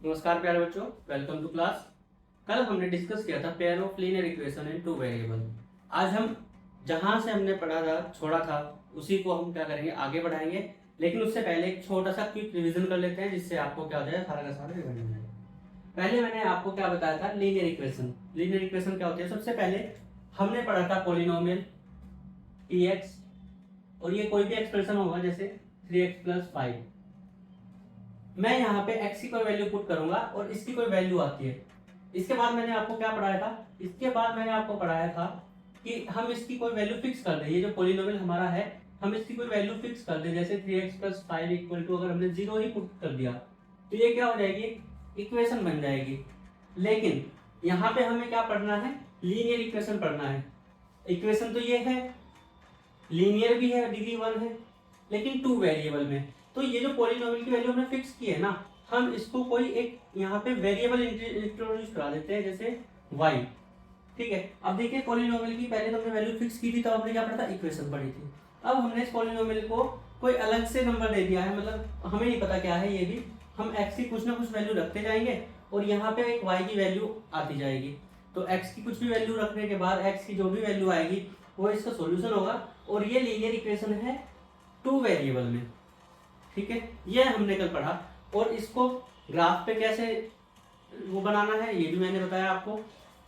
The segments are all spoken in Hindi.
नमस्कार प्यारे बच्चों, वेलकम टू क्लास। कल हमने डिस्कस किया था pair of linear equation in two variable. आज हम जहां से हमने पढ़ा था छोड़ा था उसी को हम क्या करेंगे, आगे बढ़ाएंगे। लेकिन उससे पहले एक छोटा सा क्विक रिवीजन कर लेते हैं, जिससे आपको क्या हो जाएगा, सारा का सारा रिवीजन हो जाएगा। पहले मैंने आपको क्या बताया था, लीनियर इक्वेशन। लीनियर इक्वेशन क्या होती है? सबसे पहले हमने पढ़ा था पॉलिनोमियल px, और ये कोई भी एक्सप्रेशन होगा जैसे 3x + 5। मैं यहाँ पे x की कोई वैल्यू पुट करूंगा और इसकी कोई वैल्यू आती है। इसके बाद मैंने आपको क्या पढ़ाया था? इसके बाद मैंने आपको पढ़ाया था कि हम इसकी कोई वैल्यू फिक्स कर दें। ये जो पॉलिनोमियल हमारा है, हम इसकी कोई वैल्यू फिक्स कर दें, जैसे 3x + 5 इक्वल टू, अगर हमने 0 ही पुट कर दिया तो ये क्या हो जाएगी, इक्वेशन बन जाएगी। लेकिन यहाँ पे हमें क्या पढ़ना है, लीनियर इक्वेशन पढ़ना है। इक्वेशन तो ये है, लीनियर भी है, डिग्री 1 है, लेकिन 2 वेरिएबल में। तो ये जो पॉलिनोमियल की वैल्यू हमने फिक्स की है ना, हम इसको कोई एक यहाँ पे वेरिएबल इंट्रोड्यूस करा देते हैं, जैसे y। ठीक है, अब देखिए पॉलिनोमियल की पहले तो हमने वैल्यू फिक्स की थी, तब हमने क्या पढ़ा था, इक्वेशन पढ़ी थी। अब हमने इस पॉलिनोमियल को कोई अलग से नंबर दे दिया है, मतलब हमें नहीं पता क्या है ये भी। हम x की कुछ ना कुछ वैल्यू रखते जाएंगे और यहाँ पे एक y की वैल्यू आती जाएगी। तो x की कुछ भी वैल्यू रखने के बाद x की जो भी वैल्यू आएगी वो इसका सॉल्यूशन होगा। और ये लीनियर इक्वेशन है 2 वेरिएबल में। ठीक है, ये हमने कल पढ़ा। और इसको ग्राफ पे कैसे वो बनाना है ये भी मैंने बताया आपको।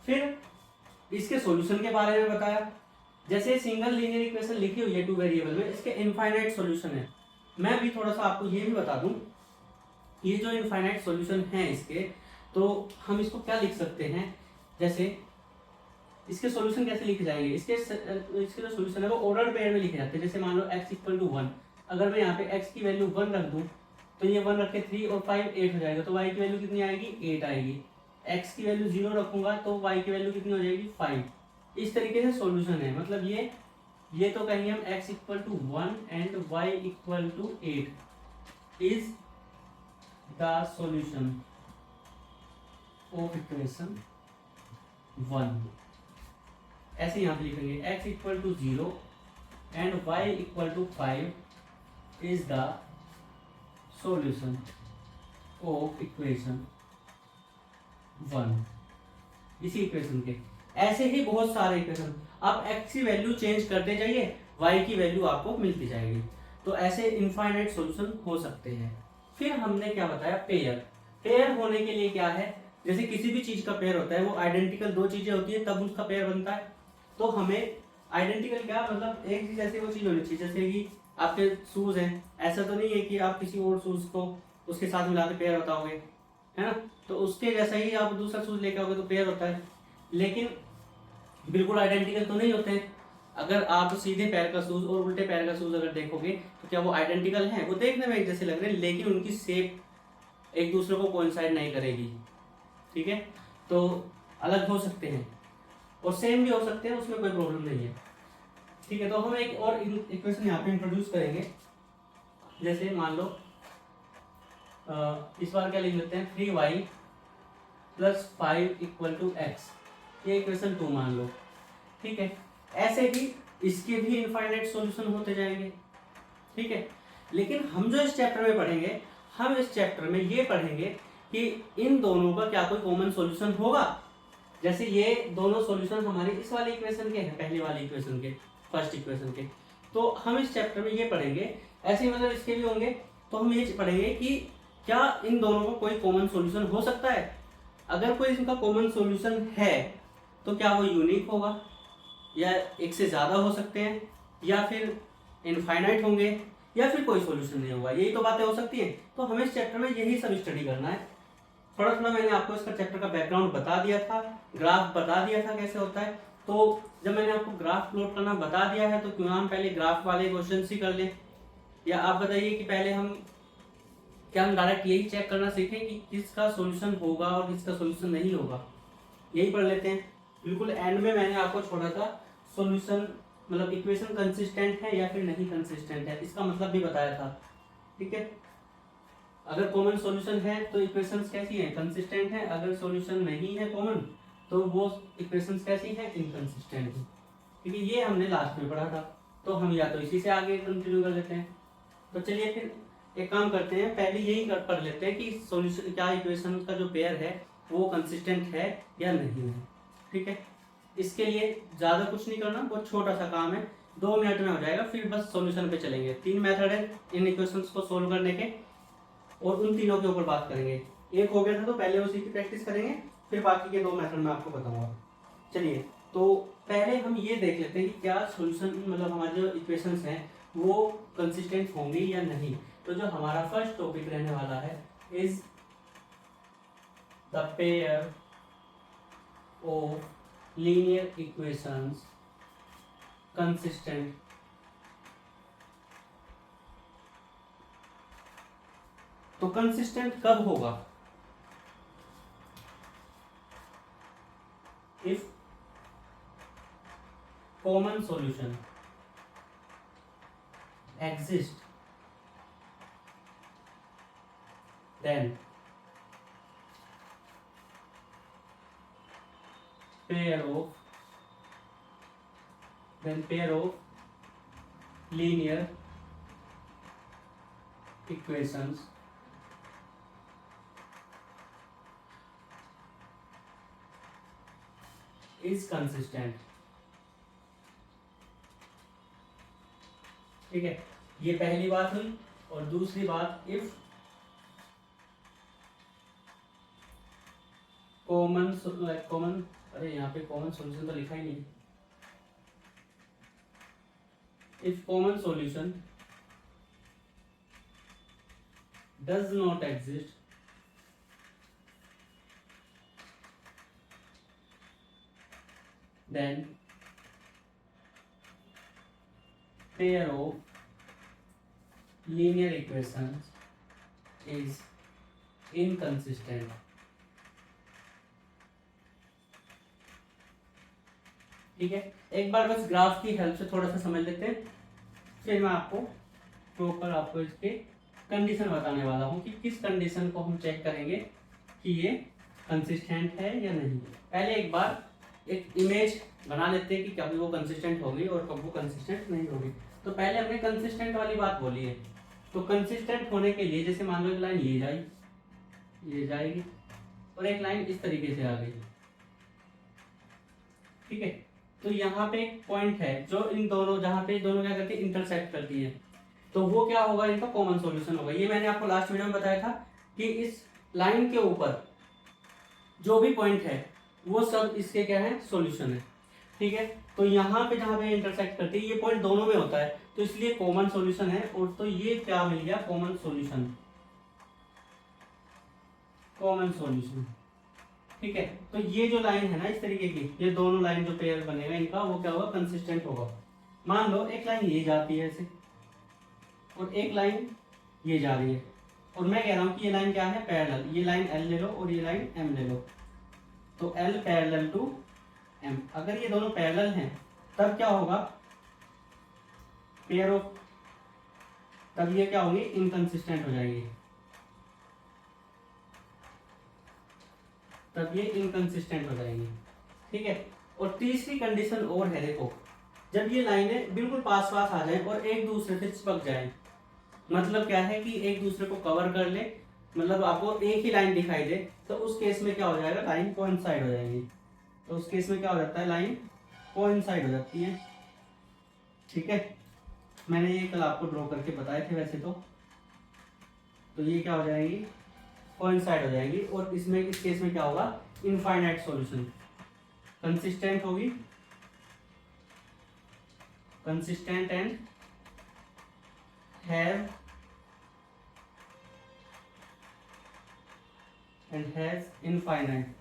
फिर इसके सॉल्यूशन के बारे में बताया। जैसे सिंगल लीनियर इक्वेशन लिखी हुई है 2 वेरिएबल में, इसके इनफाइनाइट सॉल्यूशन है। मैं भी थोड़ा सा आपको ये भी बता दूं, ये जो इनफाइनाइट सॉल्यूशन है इसके, तो हम इसको क्या लिख सकते हैं, जैसे इसके सॉल्यूशन कैसे लिखे जाएंगे, इसके जो सॉल्यूशन है वो ऑर्डर पेयर में लिखे जाते हैं। जैसे मान लो x = 1, अगर मैं यहाँ पे x की वैल्यू 1 रख दूं तो ये 1 रख के 3 और 5 8 हो जाएगा, तो y की वैल्यू कितनी आएगी, 8 आएगी। x की वैल्यू 0 रखूंगा तो y की वैल्यू कितनी हो जाएगी, 5। इस तरीके से सॉल्यूशन है, मतलब ये तो कहेंगे हम x = 1 and y = 8 is the solution of equation 1। ऐसे यहाँ पे लिखेंगे x = 0 and y = 5 is the solution of equation 1। इसी इक्वेशन के ऐसे ही बहुत सारे इक्वेशन, आप x की वैल्यू चेंज करते जाइए, y की वैल्यू आपको मिलती जाएगी। तो ऐसे इनफाइनाइट सॉल्यूशन हो सकते हैं। फिर हमने क्या बताया, पेयर। पेयर होने के लिए क्या है, जैसे किसी भी चीज का पेयर होता है, वो आइडेंटिकल दो चीजें होती है तब उसका पेयर बनता है। तो हमें आइडेंटिकल क्या, मतलब एक चीज ऐसी वो चीज होनी चाहिए, जैसे कि आपके शूज हैं, ऐसा तो नहीं है कि आप किसी और शूज को उसके साथ मिला के पेयर बताओगे, है ना। तो उसके जैसा ही आप दूसरा शूज लेके आओगे तो पेयर होता है। लेकिन बिल्कुल आइडेंटिकल तो नहीं होते हैं। अगर आप सीधे पैर का शूज और उल्टे पैर का शूज अगर देखोगे तो क्या वो आइडेंटिकल हैं? वो देखने में एक जैसे लग रहे हैं, लेकिन उनकी शेप एक दूसरे को कोइंसाइड नहीं करेगी। ठीक है, तो अलग हो सकते हैं और सेम भी हो सकते हैं, उसमें कोई प्रॉब्लम नहीं है। ठीक है, तो हम एक और इक्वेशन यहाँ पे इंट्रोड्यूस करेंगे। जैसे मान लो इस बार क्या लिख लेते हैं, 3y + 5 = x। ये इक्वेशन 2 मान लो। ठीक है, ऐसे ही इसके भी इनफाइनाइट सॉल्यूशन होते जाएंगे। ठीक है, लेकिन हम जो इस चैप्टर में पढ़ेंगे, हम इस चैप्टर में ये पढ़ेंगे कि इन दोनों का क्या कोई कॉमन सॉल्यूशन होगा। जैसे ये दोनों सॉल्यूशन हमारे इस वाले इक्वेशन के हैं, पहले वाले इक्वेशन के, फर्स्ट इक्वेशन के। तो हम इस चैप्टर में ये पढ़ेंगे, ऐसे ही मतलब इसके भी होंगे। तो हम ये पढ़ेंगे कि क्या इन दोनों का कोई कॉमन सॉल्यूशन हो सकता है। अगर कोई इनका कॉमन सॉल्यूशन है तो क्या वो यूनिक होगा, या एक से ज़्यादा हो सकते हैं, या फिर इनफाइनाइट होंगे, या फिर कोई सॉल्यूशन नहीं होगा। यही तो बातें हो सकती हैं। तो हमें इस चैप्टर में यही सब स्टडी करना है। थोड़ा थोड़ा मैंने आपको इसका चैप्टर का बैकग्राउंड बता दिया था, ग्राफ बता दिया था कैसे होता है। तो जब मैंने आपको ग्राफ प्लॉट करना बता दिया है तो क्यों हम पहले ग्राफ वाले क्वेश्चन ही कर लें। या आप बताइए कि पहले हम डायरेक्ट यही चेक करना सीखें कि किसका सॉल्यूशन होगा और किसका सॉल्यूशन नहीं होगा, यही पढ़ लेते हैं। बिल्कुल एंड में मैंने आपको छोड़ा था सॉल्यूशन, मतलब इक्वेशन कंसिस्टेंट है या फिर नहीं कंसिस्टेंट है, इसका मतलब भी बताया था। ठीक है, अगर कॉमन सॉल्यूशन है तो इक्वेशंस कैसी हैं, कंसिस्टेंट है। अगर सॉल्यूशन नहीं है कॉमन तो वो इक्वेशंस कैसी हैं, इनकंसिस्टेंट है। क्योंकि ये हमने लास्ट में पढ़ा था, तो हम या तो इसी से आगे कंटिन्यू कर लेते हैं। तो चलिए फिर एक काम करते हैं, पहले यही कर लेते हैं कि सॉल्यूशन क्या इक्वेशन का जो पेयर है वो कंसिस्टेंट है या नहीं है। ठीक है, इसके लिए ज़्यादा कुछ नहीं करना, बहुत छोटा सा काम है, 2 मिनट में हो जाएगा। फिर बस सॉल्यूशन पे चलेंगे। 3 मेथड है इन इक्वेशंस को सोल्व करने के, और उन तीनों के ऊपर बात करेंगे। एक हो गया था तो पहले उसी की प्रैक्टिस करेंगे, फिर बाकी के 2 मेथड मैं आपको बताऊंगा। चलिए, तो पहले हम ये देख लेते हैं कि क्या सॉल्यूशन मतलब हमारे जो इक्वेशंस हैं वो कंसिस्टेंट होंगी या नहीं। तो जो हमारा फर्स्ट टॉपिक रहने वाला है is the pair of linear equations consistent. तो कंसिस्टेंट कब होगा? If common solution exist, then pair of linear equations is consistent। ठीक है, ये पहली बात हुई। और दूसरी बात, इफ कॉमन अरे यहाँ पे कॉमन सॉल्यूशन तो लिखा ही नहीं। If common solution does not exist, then pair of linear equations is inconsistent। ठीक है, एक बार बस ग्राफ की हेल्प से थोड़ा सा समझ लेते हैं, फिर मैं आपको प्रॉपर आपको इसके कंडीशन बताने वाला हूँ कि किस कंडीशन को हम चेक करेंगे कि ये कंसिस्टेंट है या नहीं। पहले एक बार एक इमेज बना लेते हैं कि कभी वो कंसिस्टेंट होगी और कब वो कंसिस्टेंट नहीं होगी। तो पहले हमने कंसिस्टेंट वाली बात बोली है। तो कंसिस्टेंट होने के लिए जैसे मान लो एक लाइन ये जाएगी और एक लाइन इस तरीके से आ गई। ठीक है, तो यहाँ पे एक पॉइंट है जो इन दोनों, जहाँ पे दोनों क्या करती है, इंटरसेक्ट करती है। तो वो क्या होगा, इनका कॉमन सॉल्यूशन होगा। ये मैंने आपको लास्ट वीडियो में बताया था कि इस लाइन के ऊपर जो भी पॉइंट है वो सब इसके क्या है, सॉल्यूशन है। ठीक है, तो यहाँ पे जहाँ पे इंटरसेक्ट करती है ये पॉइंट दोनों में होता है, तो इसलिए कॉमन सॉल्यूशन है। और तो ये क्या मिल गया, कॉमन सॉल्यूशन। ठीक है, तो ये जो लाइन है ना इस तरीके की, ये दोनों लाइन जो पेयर बनेगा इनका, वो क्या होगा, कंसिस्टेंट होगा। मान लो एक लाइन ये जाती है ऐसे और एक लाइन ये जा रही है, और मैं कह रहा हूँ कि ये लाइन क्या है, पैरेलल। ये लाइन एल ले लो और ये लाइन एम ले लो, तो एल पैरेलल टू एम। अगर ये दोनों पैरेलल हैं तब क्या होगा, पेयर ऑफ, तब ये क्या होंगे, इनकंसिस्टेंट हो जाएंगे। तब ये इनकंसिस्टेंट हो जाएंगे। ठीक है, और तीसरी कंडीशन और है, देखो, जब ये लाइनें बिल्कुल पास पास आ जाए और एक दूसरे से चिपक जाए, मतलब क्या है कि एक दूसरे को कवर कर ले, मतलब आपको एक ही लाइन दिखाई दे, तो उस केस में क्या हो जाएगा, लाइन कोइंसाइड हो जाएगी। तो उस केस में क्या हो जाता है, लाइन कोइंसाइड हो जाती है। ठीक है, मैंने ये कल आपको ड्रॉ करके बताए थे वैसे तो ये क्या हो जाएगी, कोइंसाइड हो जाएंगी। और इसमें इस केस में क्या होगा, इनफाइनाइट सॉल्यूशन। कंसिस्टेंट होगी, consistent and has infinite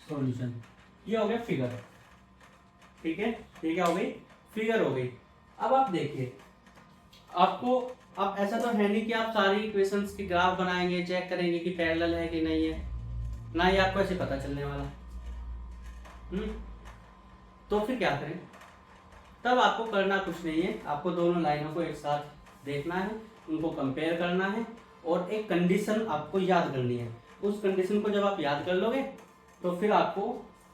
solution. ये हो गया फिगर। ठीक है, ये क्या हो गई, फिगर हो गई। अब आप देखिए, आपको अब ऐसा तो है नहीं कि आप सारी इक्वेशंस के ग्राफ बनाएंगे, चेक करेंगे कि पैरेलल है कि नहीं है, ना ही आपको ऐसे पता चलने वाला। तो फिर क्या करें, तब आपको करना कुछ नहीं है, आपको दोनों लाइनों को एक साथ देखना है, उनको कंपेयर करना है और एक कंडीशन आपको याद करनी है। उस कंडीशन को जब आप याद कर लोगे तो फिर आपको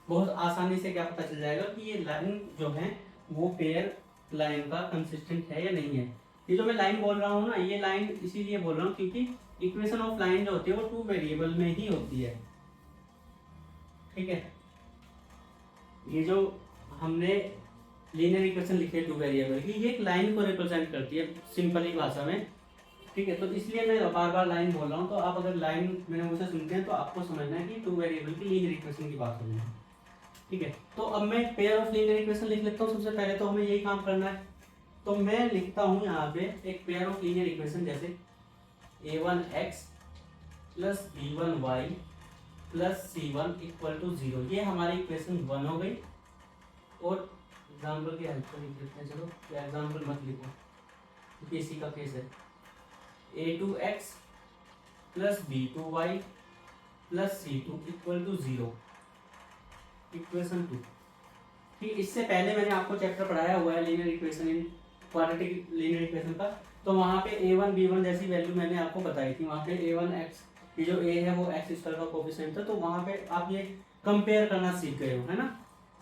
बहुत आसानी से क्या पता चल जाएगा कि ये लाइन जो है वो पेयर लाइन का कंसिस्टेंट है या नहीं है। ये जो मैं लाइन बोल रहा हूँ ना, ये लाइन इसीलिए बोल रहा हूँ क्योंकि इक्वेशन ऑफ लाइन जो होती है वो 2 वेरिएबल में ही होती है। ठीक है, ये जो हमने लीनियर इक्वेशन लिखी है 2 वेरिएबल की, ये एक लाइन को रिप्रेजेंट करती है सिंपली भाषा में। ठीक है, तो इसलिए मैं बार बार लाइन बोल रहा हूँ। तो आप अगर लाइन मेरे मुंह से सुनते हैं तो आपको समझना है कि 2 वेरिएबल की लीनियर इक्वेशन की बात हो रही है। ठीक है, तो अब मैं पेयर ऑफ लीनियर इक्वेशन लिख लेता हूँ। सबसे पहले तो हमें यही काम करना है। तो मैं लिखता हूँ यहाँ पे एक पेयर ऑफ लीनियर इक्वेशन, जैसे a1x plus b1y plus c1 equal to 0। ये हमारी इक्वेशन 1 हो गई। और एग्जाम्पल की हेल्प से लिख लेते हैं। चलो, एग्जाम्पल मत लिखो क्योंकि इसी का केस है। a2x plus b2y plus c2 equal to 0, equation 2। ठीक, इससे पहले मैंने आपको चैप्टर पढ़ाया हुआ है लीनियर इक्वेशन इन क्वाड्रेटिक लीनियर इक्वेशन का। तो वहाँ पे a1 b1 जैसी वैल्यू मैंने आपको बताई थी। वहाँ पे a1x, ये जो a है वो x स्क्वायर का कोफिशिएंट था। तो वहाँ पे आप ये कंपेयर करना सीख गए हो, है ना।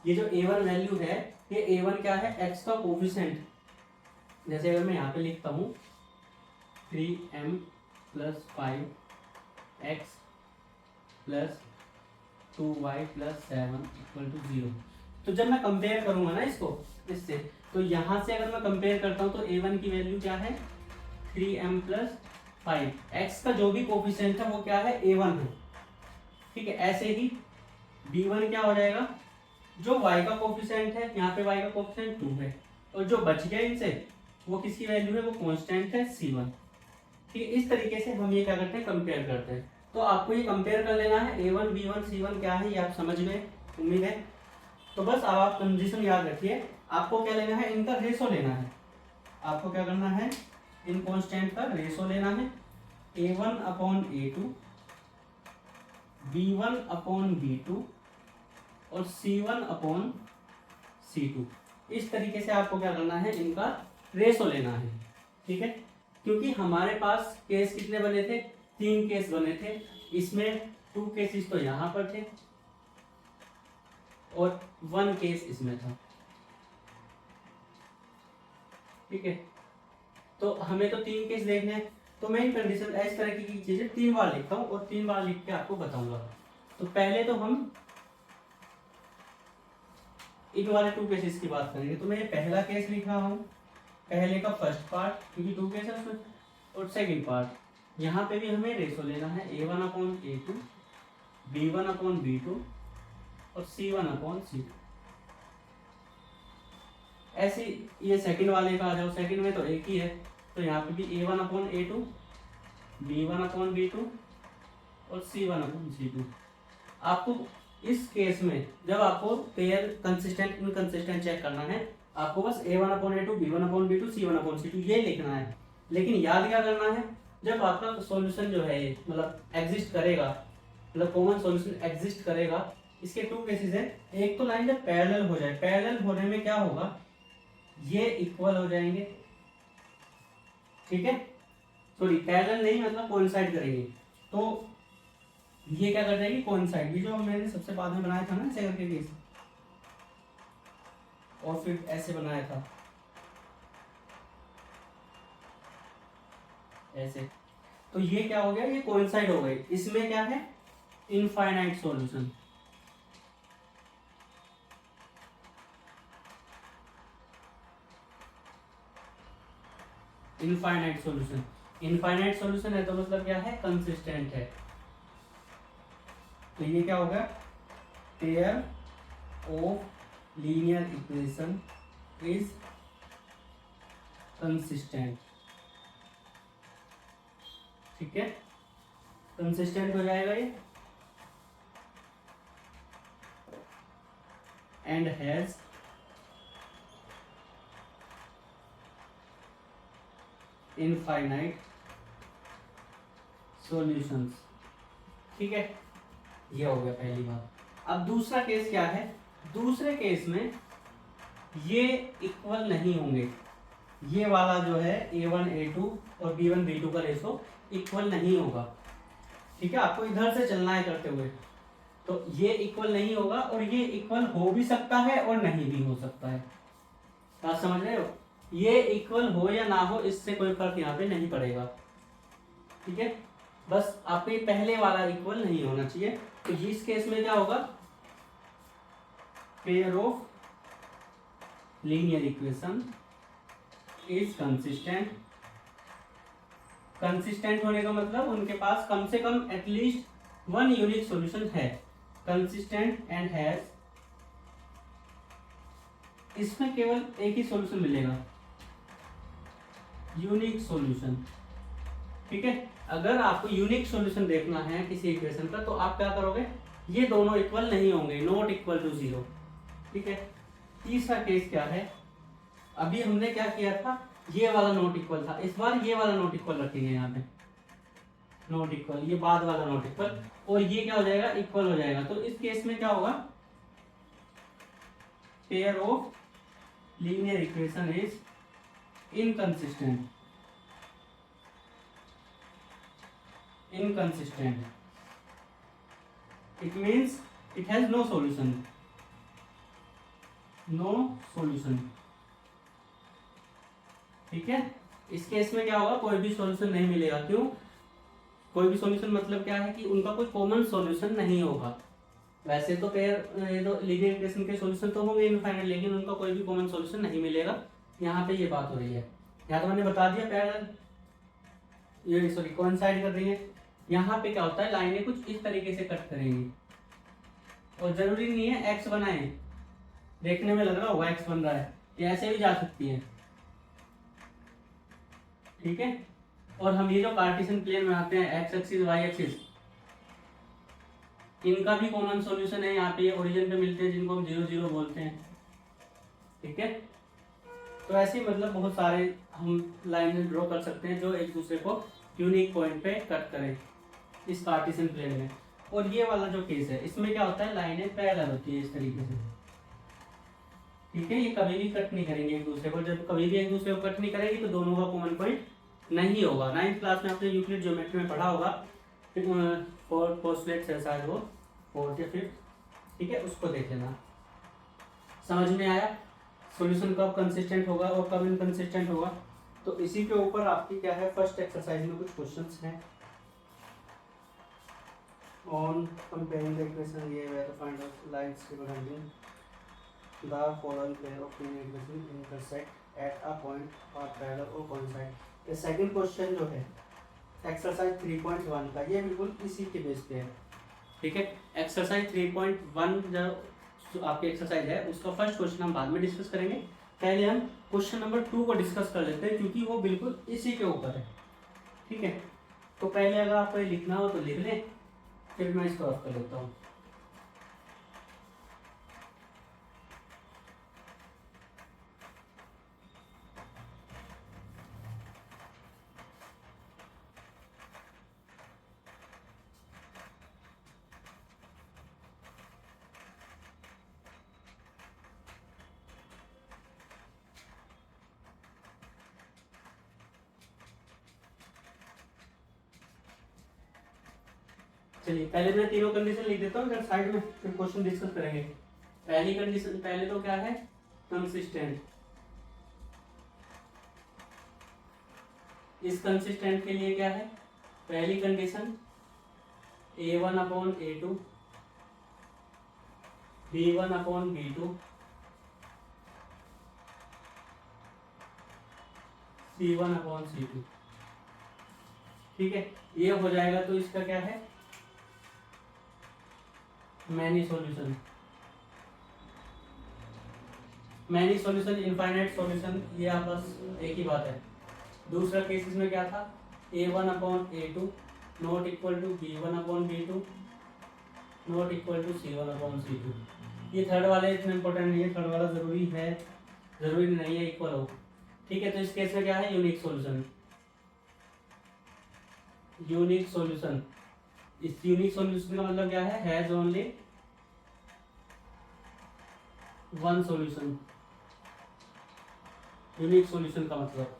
ये जो a1 वैल्यू है, ये a1 क्या है, x का कोफिशिएंट। जैसे अगर मैं यहाँ पे लिखता हूँ 3m plus 5x plus 2y plus 7 equal to 0। तो जब मैं कंपेयर करूंगा ना इसको इससे, तो यहाँ से अगर मैं कंपेयर करता हूँ तो a1 की वैल्यू क्या है 3m प्लस 5, x का जो भी कोफिशिएंट है वो क्या है a1 है। ठीक है, ऐसे ही b1 क्या हो जाएगा, जो y का कोफिशिएंट है, यहाँ पे y का कोफिशिएंट 2 है, और जो बच गया इनसे वो किसकी वैल्यू है, वो कांस्टेंट है c1। ठीक है, इस तरीके से हम ये क्या करते हैं, कंपेयर करते हैं। तो आपको ये कंपेयर कर लेना है a1 b1 c1 क्या है, ये आप समझ गए उम्मीद है। तो बस अब आप कंडीशन याद रखिए, आपको क्या लेना है, इनका रेशो लेना है। आपको क्या करना है, इन कांस्टेंट का रेशो लेना है। a1 upon a2, b1 upon b2 और c1 अपॉन c2। इस तरीके से आपको क्या करना है, इनका रेशो लेना है। ठीक है, क्योंकि हमारे पास केस कितने बने थे, 3 केस बने थे। इसमें 2 केसेस तो यहाँ पर थे और 1 केस इसमें था। ठीक है, तो हमें तो 3 केस देखने हैं। तो मैं इन कंडीशन इस तरह की चीजें 3 बार लिखता हूँ और 3 बार लिख के आपको बताऊंगा। तो पहले तो हम इन वाले 2 केसेस की बात करेंगे। तो मैं ये पहला केस लिख रहा हूँ, पहले का फर्स्ट पार्ट, क्योंकि 2 केस है उसमें। और सेकेंड पार्ट, यहाँ पे भी हमें रेशो लेना है a1 upon a2, b1 upon b2 और c1 अपॉन c2। ऐसे ये सेकंड वाले का आ जाओ, सेकंड में तो एक ही है। तो यहाँ पे भी a1 upon a2, b1 upon b2 और c1 अपॉन c2। आपको इस केस में जब आपको पेयर कंसिस्टेंट इनकंसिस्टेंट चेक करना है, आपको बस a1 upon a2, b1 upon b2, c1 upon c2 ये लिखना है। लेकिन याद क्या करना है, जब आपका सॉल्यूशन जो है ये मतलब एग्जिस्ट करेगा, मतलब कॉमन सॉल्यूशन एग्जिस्ट करेगा, इसके 2 केसेस है। एक तो लाइन जब पैरेलल हो जाए, पैरेलल होने में क्या होगा, ये इक्वल हो जाएंगे। ठीक है, सॉरी पैरेलल नहीं मतलब कोइंसाइड करेंगे। तो ये क्या कर जाएगी, कोइंसाइड। ये जो मैंने सबसे बाद में बनाया था ना ऐसे करके केस, और फिर ऐसे बनाया था ऐसे, तो ये क्या हो गया, ये कोइंसाइड हो गए। इसमें क्या है, infinite solution. Infinite solution, infinite solution है तो मतलब क्या है, कंसिस्टेंट है। तो ये क्या होगा, pair of linear equation is consistent. ठीक है, कंसिस्टेंट हो जाएगा ये, एंड हैज इनफाइनाइट सॉल्यूशंस। ठीक है, ये हो गया पहली बात। अब दूसरा केस क्या है, दूसरे केस में ये इक्वल नहीं होंगे। ये वाला जो है a1 a2 और b1 b2 का रेशो इक्वल नहीं होगा। ठीक है, आपको इधर से चलना है करते हुए। तो ये इक्वल नहीं होगा, और ये इक्वल हो भी सकता है और नहीं भी हो सकता है। बात समझ रहे हो। ये इक्वल हो या ना हो इससे कोई फर्क यहाँ पे नहीं पड़ेगा, ठीक है। बस आपके पहले वाला इक्वल नहीं होना चाहिए। तो इस केस में क्या होगा, pair of linear equation is consistent. Consistent होने का मतलब उनके पास कम से कम एटलीस्ट वन यूनिक सॉल्यूशन है। कंसिस्टेंट एंड हैज, इसमें केवल एक ही सॉल्यूशन मिलेगा, यूनिक सॉल्यूशन, ठीक है। अगर आपको यूनिक सॉल्यूशन देखना है किसी इक्वेशन का तो आप क्या करोगे, ये दोनों इक्वल नहीं होंगे, नॉट इक्वल टू जीरो, ठीक है। तीसरा केस क्या है, अभी हमने क्या किया था, ये वाला नॉट इक्वल था, इस बार ये वाला नॉट इक्वल रखेंगे यहाँ पे, नॉट इक्वल, ये बाद वाला नॉट इक्वल, और ये क्या हो जाएगा, इक्वल हो जाएगा। तो इस केस में क्या होगा, pair of linear equation is inconsistent. Inconsistent it means it has no solution, no solution, ठीक है। इस केस में क्या होगा, कोई भी सॉल्यूशन नहीं मिलेगा। क्यों, कोई भी सॉल्यूशन मतलब क्या है कि उनका कोई कॉमन सॉल्यूशन नहीं होगा। वैसे तो पेयर ये तो लीनियर इक्वेशन के सॉल्यूशन तो होंगे इनफाइनाइट, लेकिन उनका कोई भी कॉमन सॉल्यूशन नहीं मिलेगा। यहाँ पे ये बात हो रही है, यहाँ तो मैंने बता दिया पैरेलल, ये सॉरी कोइंसाइड कर रही है। यहाँ पे क्या होता है, लाइनें कुछ इस तरीके से कट करेंगी, और जरूरी नहीं है एक्स बनाए, देखने में लग रहा होगा एक्स बन रहा है, ये ऐसे भी जा सकती है, ठीक है। और हम ये जो कार्टेशियन प्लेन बनाते हैं, एक्स एक्सिस वाई एक्सिस, इनका भी कॉमन सॉल्यूशन है, यहाँ पे ये ओरिजिन पे मिलते हैं जिनको हम 0 0 बोलते हैं, ठीक है। तो ऐसे ही मतलब बहुत सारे हम लाइन ड्रॉ कर सकते हैं जो एक दूसरे को यूनिक पॉइंट पे कट करें इस कार्टेशियन प्लेन में। और ये वाला जो केस है, इसमें क्या होता है, लाइनें पैरेलल होती है इस तरीके से, ठीक है। ये कभी भी कट नहीं करेंगे एक दूसरे को, जब कभी भी एक दूसरे को कट नहीं करेंगे तो दोनों का कॉमन पॉइंट नहीं होगा। 9th क्लास में आपने यूक्लिड ज्योमेट्री में पढ़ा होगा, पोस्टलेट्स है शायद वो 4th या 5th, ठीक है, उसको देख लेना। समझ में आया, सॉल्यूशन कब कंसिस्टेंट होगा और कब इनकंसिस्टेंट होगा। तो इसी के ऊपर आपकी क्या है, फर्स्ट एक्सरसाइज में कुछ क्वेश्चंस हैं। ऑन कंपेयरिंग द इक्वेशन ये है, तो find out lines representing the following pair of linear equation intersect at a point और पैरेलल और कोइंसाइड। ये सेकंड क्वेश्चन जो है एक्सरसाइज 3.1 का, ये बिल्कुल इसी के बेस पे है, ठीक है। एक्सरसाइज 3.1 जो आपकी एक्सरसाइज है उसका फर्स्ट क्वेश्चन हम बाद में डिस्कस करेंगे। पहले हम क्वेश्चन नंबर 2 को डिस्कस कर लेते हैं, क्योंकि वो बिल्कुल इसी के ऊपर है, ठीक है। तो पहले अगर आपको ये लिखना हो तो लिख लें, फिर मैं इसको ऑफ कर देता हूँ। चलिए पहले मैं तीनों कंडीशन लिख देता हूँ साइड में, फिर क्वेश्चन डिस्कस करेंगे। पहली कंडीशन, पहले तो क्या है, कंसिस्टेंट। इस कंसिस्टेंट के लिए क्या है, पहली कंडीशन A1/A2 B1/B2 C1/C2, ठीक है। ये हो जाएगा तो इसका क्या है, many solution. Many solution, infinite solution, ये आपस एक ही बात है। दूसरा केस इसमें क्या था, A1/A2 not equal to B1/B2 not equal to C1/C2। ये थर्ड वाले इतना इंपॉर्टेंट नहीं है, थर्ड वाला जरूरी है, जरूरी नहीं है इक्वल हो, ठीक है। तो इस केस में क्या है, यूनिक सॉल्यूशन। यूनिक सॉल्यूशन, इस यूनिक सॉल्यूशन का मतलब क्या है, has only one solution. Unique solution का मतलब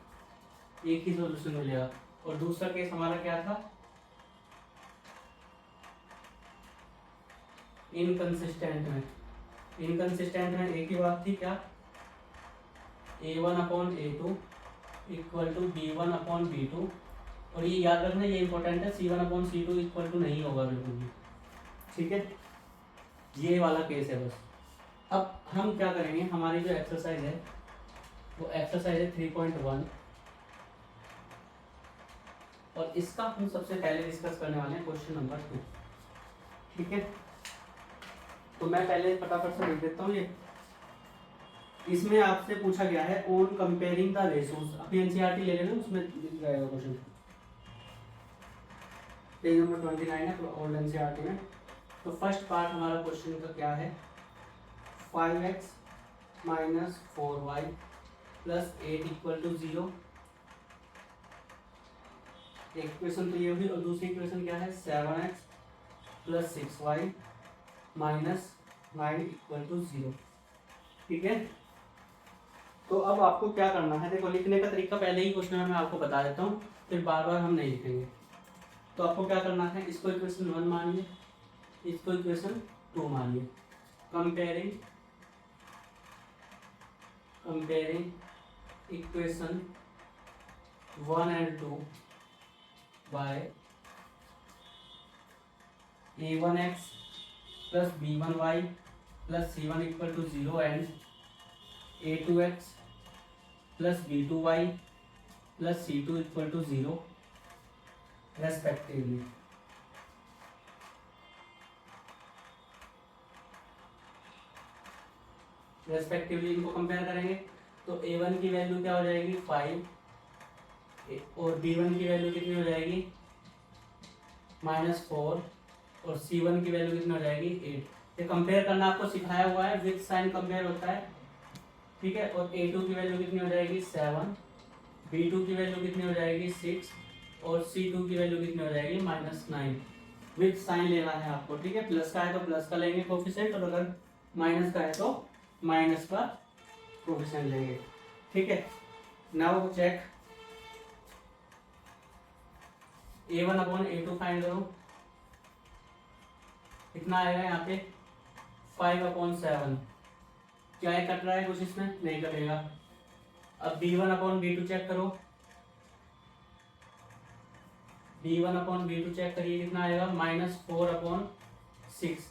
एक ही सॉल्यूशन मिलेगा। और दूसरा केस हमारा क्या था, इनकंसिस्टेंट में। इनकंसिस्टेंट में एक ही बात थी, क्या, A1/A2 इक्वल टू B1/B2, और ये याद रखना, ये इंपॉर्टेंट है, C1/C2 इक्वल टू नहीं होगा बिल्कुल भी, ठीक है। ये वाला केस है बस। अब हम क्या करेंगे, हमारी जो एक्सरसाइज है वो एक्सरसाइज है 3.1, और इसका हम सबसे पहले डिस्कस करने वाले हैं क्वेश्चन नंबर 2, ठीक है। तो मैं पहले फटाफट से लिख देता हूँ ये। इसमें आपसे पूछा गया है ऑन कंपेयरिंग द रेशोज, अपनी एनसीईआरटी ले लेना, उसमें दिख जाएगा क्वेश्चन, पेज नंबर 29 है ओल्ड एनसीईआरटी में। तो फर्स्ट पार्ट हमारा क्वेश्चन का क्या है, 5x minus 4y plus 8 equal to 0। एक इक्वेशन तो ये होगी, और दूसरी इक्वेशन क्या है, 7x plus 6y minus 9 equal to 0, ठीक है। तो अब आपको क्या करना है, देखो लिखने का तरीका पहले ही क्वेश्चन में मैं आपको बता देता हूँ, फिर बार बार हम नहीं लिखेंगे। तो आपको क्या करना है, इसको इक्वेशन 1 मानिए, इसको इक्वेशन 2 मानिए। Comparing equation 1 and 2 by A1x plus B1y plus C1 equal to 0 and A2x plus B2y plus C2 equal to 0 respectively. इनको कंपेयर करेंगे तो A1 की वैल्यू क्या हो जाएगी 5, और B1 की वैल्यू कितनी हो जाएगी -4, और C1 की वैल्यू कितनी हो जाएगी 8। ये कंपेयर करना आपको सिखाया हुआ है, विद साइन कंपेयर होता है, ठीक है। और A2 की वैल्यू कितनी हो जाएगी 7, B2 की वैल्यू कितनी हो जाएगी 6, और C2 की वैल्यू कितनी हो जाएगी -9। विद साइन लेना है आपको, ठीक है। प्लस का है तो प्लस का लेंगे कोफिशिएंट, और अगर माइनस का है तो माइनस का कोफिशिएंट लेंगे, ठीक है। नाउ चेक A1/A2 फाइंड करो, कितना आएगा यहाँ पे 5/7। क्या ये कट रहा है कुछ, इसमें नहीं कटेगा। अब B1/B2 चेक करो, B1/B2 चेक करिए, कितना आएगा -4/6।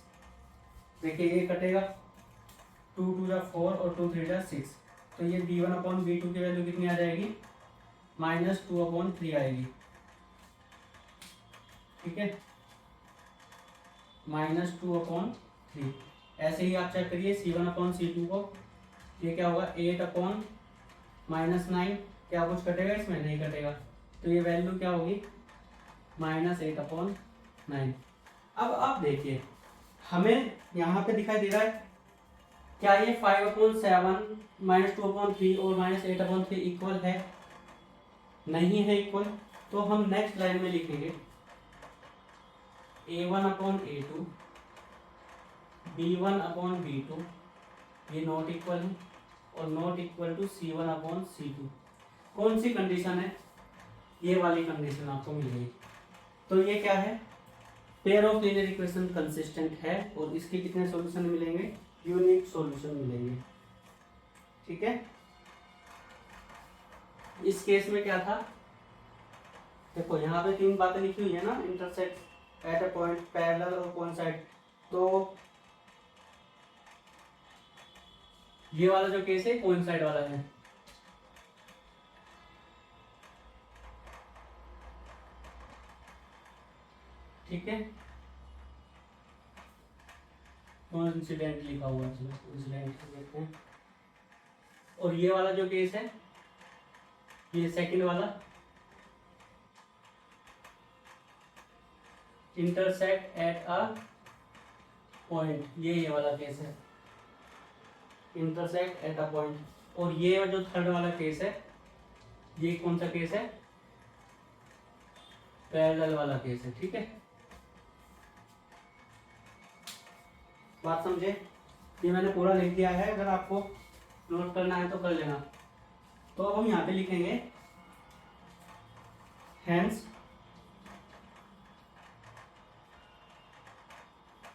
देखिए ये कटेगा, 2 2 जा 4 और 2 3 जा 6, तो ये B1/B2 की वैल्यू कितनी आ जाएगी -2/3 आएगी, ठीक है, -2/3। ऐसे ही आप चेक करिए C1/C2 को, ये क्या होगा 8/-9, क्या कुछ कटेगा इसमें, नहीं कटेगा, तो ये वैल्यू क्या होगी -8/9। अब आप देखिए, हमें यहाँ पे दिखाई दे रहा है, क्या ये 5/7 -2/3 और -8/3 इक्वल है, नहीं है इक्वल। तो हम नेक्स्ट लाइन में लिखेंगे A1/A2 B1/B2, ये नॉट इक्वल है, और नॉट इक्वल टू C1/C2। कौन सी कंडीशन है, ये वाली कंडीशन आपको मिलेगी। तो ये क्या है, pair of linear equation consistent है, और इसके कितने सॉल्यूशन मिलेंगे, यूनिक सॉल्यूशन मिलेंगे, ठीक है। इस केस में क्या था, देखो यहाँ पे 3 बातें लिखी हुई है ना, intersect at a point, parallel और कोइंसाइड। तो ये वाला जो केस है कोइंसाइड वाला है, ठीक है। कोइंसिडेंट लिखा हुआ है, चलो कोइंसिडेंट देखते हैं। और ये वाला जो केस है, ये सेकंड वाला, इंटरसेक्ट एट अ पॉइंट, ये वाला केस है, इंटरसेक्ट एट अ पॉइंट। और ये जो थर्ड वाला केस है, ये कौन सा केस है, पैरेलल वाला केस है, ठीक है। बात समझे, ये मैंने पूरा लिख दिया है, अगर आपको नोट करना है तो कर लेना। तो अब हम यहाँ पे लिखेंगे hence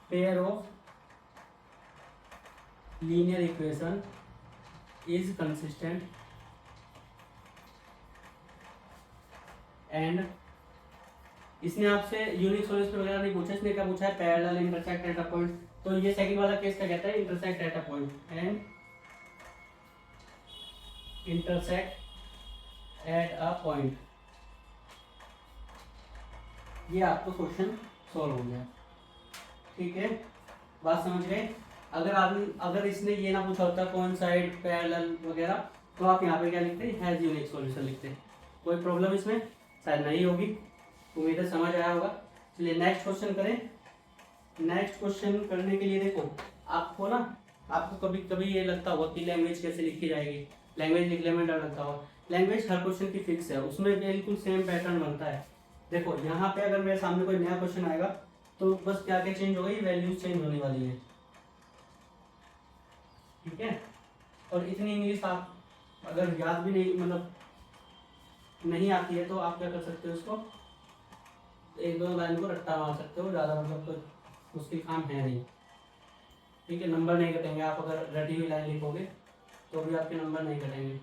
pair of linear equation is consistent and इसने आपसे यूनिक सॉल्यूशन वगैरह नहीं पूछा, इसने क्या पूछा है, parallel intersect at a point. तो ये सेकंड वाला केस क्या कहता है, intersect at a point and intersect at a point. ये आपको क्वेश्चन सॉल्व हो गया, ठीक है, बात समझ गए। अगर इसने ये ना पूछा होता कौन साइड पैरेलल वगैरह, तो आप यहाँ पे क्या लिखते, हैज यूनिक सॉल्यूशन लिखते। कोई प्रॉब्लम इसमें शायद नहीं होगी, उम्मीद है समझ आया होगा। चलिए नेक्स्ट क्वेश्चन करें। नेक्स्ट क्वेश्चन करने के लिए देखो, आपको ना, आपको कभी कभी ये लगता होगा कि लैंग्वेज कैसे लिखी जाएगी, लैंग्वेज लिखने में डर लगता होगा। लैंग्वेज हर क्वेश्चन की फिक्स है, उसमें बिल्कुल सेम पैटर्न बनता है। देखो यहाँ पे अगर मेरे सामने कोई नया क्वेश्चन आएगा तो बस क्या क्या चेंज होगा, वैल्यूज चेंज होने वाली है, ठीक है। और इतनी इंग्लिश आप अगर याद भी नहीं, मतलब नहीं आती है, तो आप क्या कर सकते हो, उसको एक दो लाइन को रट्टा मार सकते हो, ज़्यादा मतलब कोई मुश्किल काम है नहीं, ठीक है। नंबर नहीं कटेंगे, आप अगर रटी हुई लाइन लिखोगे तो भी आपके नंबर नहीं कटेंगे।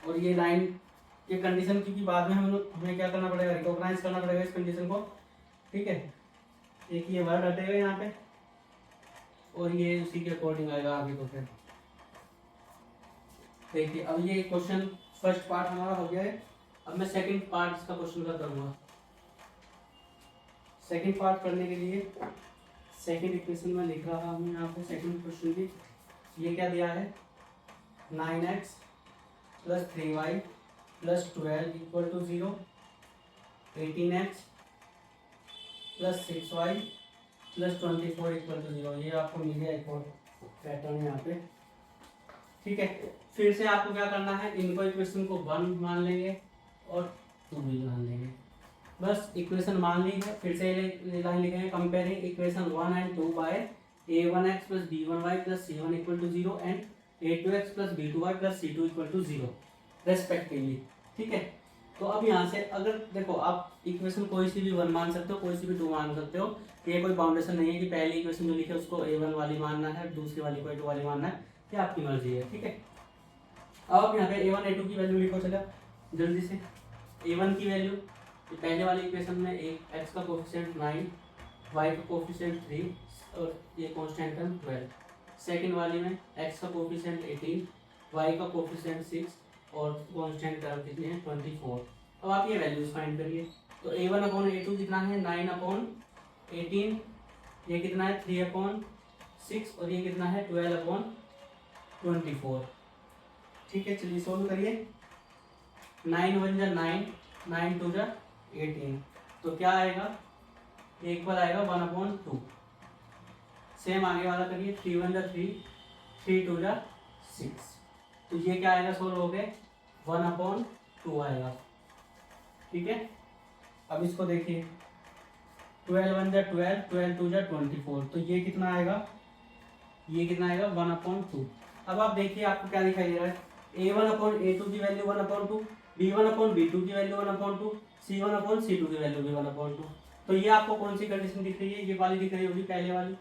और ये लाइन, ये कंडीशन की बाद में हमें क्या करना पड़ेगा, रिकॉग्नाइज करना पड़ेगा इस कंडीशन को, ठीक है। एक ये वर्ड हटेगा यहाँ पे और ये उसी के अकॉर्डिंग आएगा आगे। तो फिर देखिए, अब ये क्वेश्चन फर्स्ट पार्ट हमारा हो गया है। अब मैं सेकंड पार्ट इसका क्वेश्चन का करूँगा। सेकंड पार्ट करने के लिए सेकंड इक्वेशन में लिख रहा हूँ यहाँ पे सेकंड क्वेश्चन की। ये क्या दिया है, 9x + 3y + 12 = 0, 18x + 6y + 24 = 0। ये आपको मिल गया एक और पैटर्न यहाँ पे, ठीक है। फिर से आपको क्या करना है, इनको इक्वेशन को 1 मान लेंगे और 2 भी मान लेंगे, बस इक्वेशन मान ली है। फिर से लाइन लिखेंगे, comparing equation 1 and 2 by a1x + b1y + c1 = 0 and a2x + b2y + c2 = 0 respectively, ठीक है। तो अब यहाँ से अगर देखो, आप इक्वेशन कोई सी भी 1 मान सकते हो, कोई सी भी 2 मान सकते हो। ये कोई बाउंडेशन नहीं है कि पहली इक्वेशन जो लिखे उसको a1 वाली मानना है, दूसरी वाली को a2 वाली मानना है, ये आपकी मर्जी है, ठीक है। अब यहाँ पे a1 a2 की वैल्यू लिखो, चलो जल्दी से। a1 की वैल्यू, पहले वाली इक्वेशन में एक x का कोफिशिएंट 9, y का कोफिशिएंट 3 और ये कांस्टेंट टर्म 12। सेकंड वाली में x का कोफिशिएंट 18, y का कोफिशिएंट 6 और कांस्टेंट टर्म कितने हैं, 24। अब आप ये वैल्यूज फाइंड करिए। तो a1/a2 कितना है, 9/18, ये कितना है 3/6 और ये कितना है 12/24, ठीक है। चलिए सोल्व करिए। 9 × 1 = 9, 9 × 2 = 18, तो क्या आएगा, इक्वल आएगा 1/2। सेम आगे वाला करिए, 3 × 1 = 3, 3 × 2 = 6, तो ये क्या आएगा, सोल्व हो गए 1/2 आएगा, ठीक है। अब इसको देखिए, 12 × 1 = 12, 12 × 2 = 24, तो ये कितना आएगा, ये कितना आएगा 1/2। अब आप देखिए आपको क्या दिखाई दे रहा है, a1/a2 की वैल्यू 1/2, b1/b2 की वैल्यू 1/2, c1/c2 की वैल्यू भी 1/2। तो ये आपको कौन सी कंडीशन दिख रही है, ये वाली दिख रही होगी, पहले वाली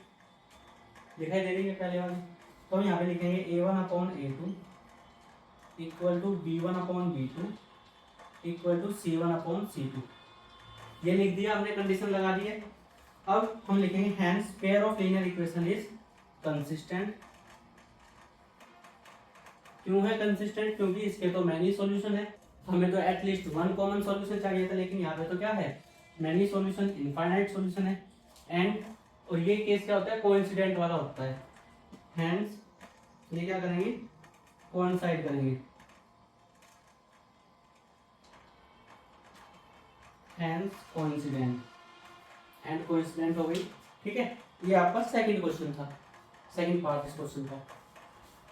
दिखाई दे रही है, पहले वाली। तो हम यहाँ पे लिखेंगे a1/a2 = b1/b2 = c1/c2। ये लिख दिया हमने, कंडीशन लगा दी है। अब हम लिखेंगे hence pair of linear equation is consistent. क्यों है कंसिस्टेंट, क्योंकि इसके तो मैनी सॉल्यूशन है, हमें तो एटलीस्ट 1 कॉमन सॉल्यूशन चाहिए था, लेकिन यहाँ पे तो क्या है, मैनी सॉल्यूशन, इनफाइनाइट सॉल्यूशन है। एंड और ये केस क्या होता है, कोइंसिडेंट वाला होता है। हैंस ये क्या करेंगे, कोइंसाइड करेंगे, हैंस कोइंसिडेंट एंड कोइंसिडेंट हो गई, ठीक है। ये आपका सेकंड क्वेश्चन था, सेकंड पार्ट इस क्वेश्चन का,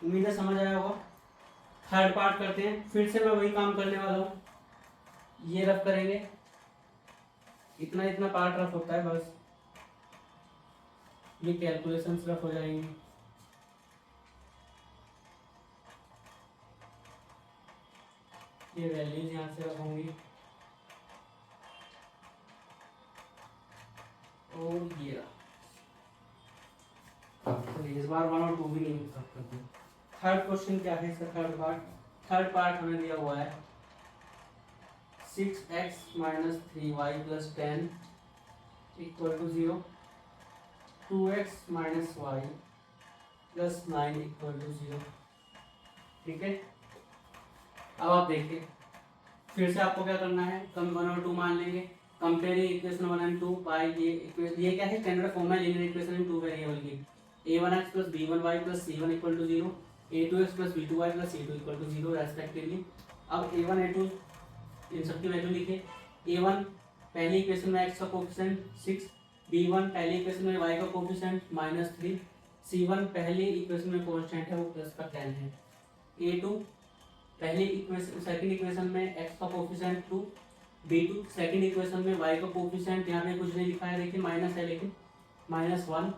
उम्मीद है समझ आया होगा। थर्ड पार्ट करते हैं, फिर से मैं वही काम करने वाला हूँ। ये रफ करेंगे, इतना इतना पार्ट रफ होता है बस, ये कैलकुलेशंस रफ हो जाएंगी। ये वैल्यूज यहाँ से रफ होंगी और ये तो इस बार 1 और 2 भी नहीं रफ करते। थर्ड क्वेश्चन क्या है इसका, थर्ड पार्ट। थर्ड पार्ट हमें दिया हुआ है 6x minus 3y plus 10 equal to 0, 2x minus y plus 9 equal to 0। ठीक है, अब आप देखिए फिर से आपको क्या करना है, कम 1 और 2 मान लेंगे। कंपेयरिंग इक्वेशन 1 एंड 2 बाय ये क्या है, स्टैंडर्ड फॉर्म है linear equation in two variable की। a1x plus b1y plus c1 equal to 0, a2x plus b2y plus c2 equal to 0 respectively. अब a1 a2 इन सबकी वैल्यू लिखे। a1 पहली इक्वेशन में x का कोफिशिएंट 6, b1 पहली इक्वेशन में y का कोफिशिएंट -3, c1 पहली इक्वेशन में कांस्टेंट है वो प्लस का 10 है। a2 पहली इक्वेशन सेकंड इक्वेशन में x का कोफिशिएंट 2, b2 सेकंड इक्वेशन में y का कोफिशिएंट यहाँ पे कुछ नहीं लिखा है, देखिए माइनस है लेकिन -1,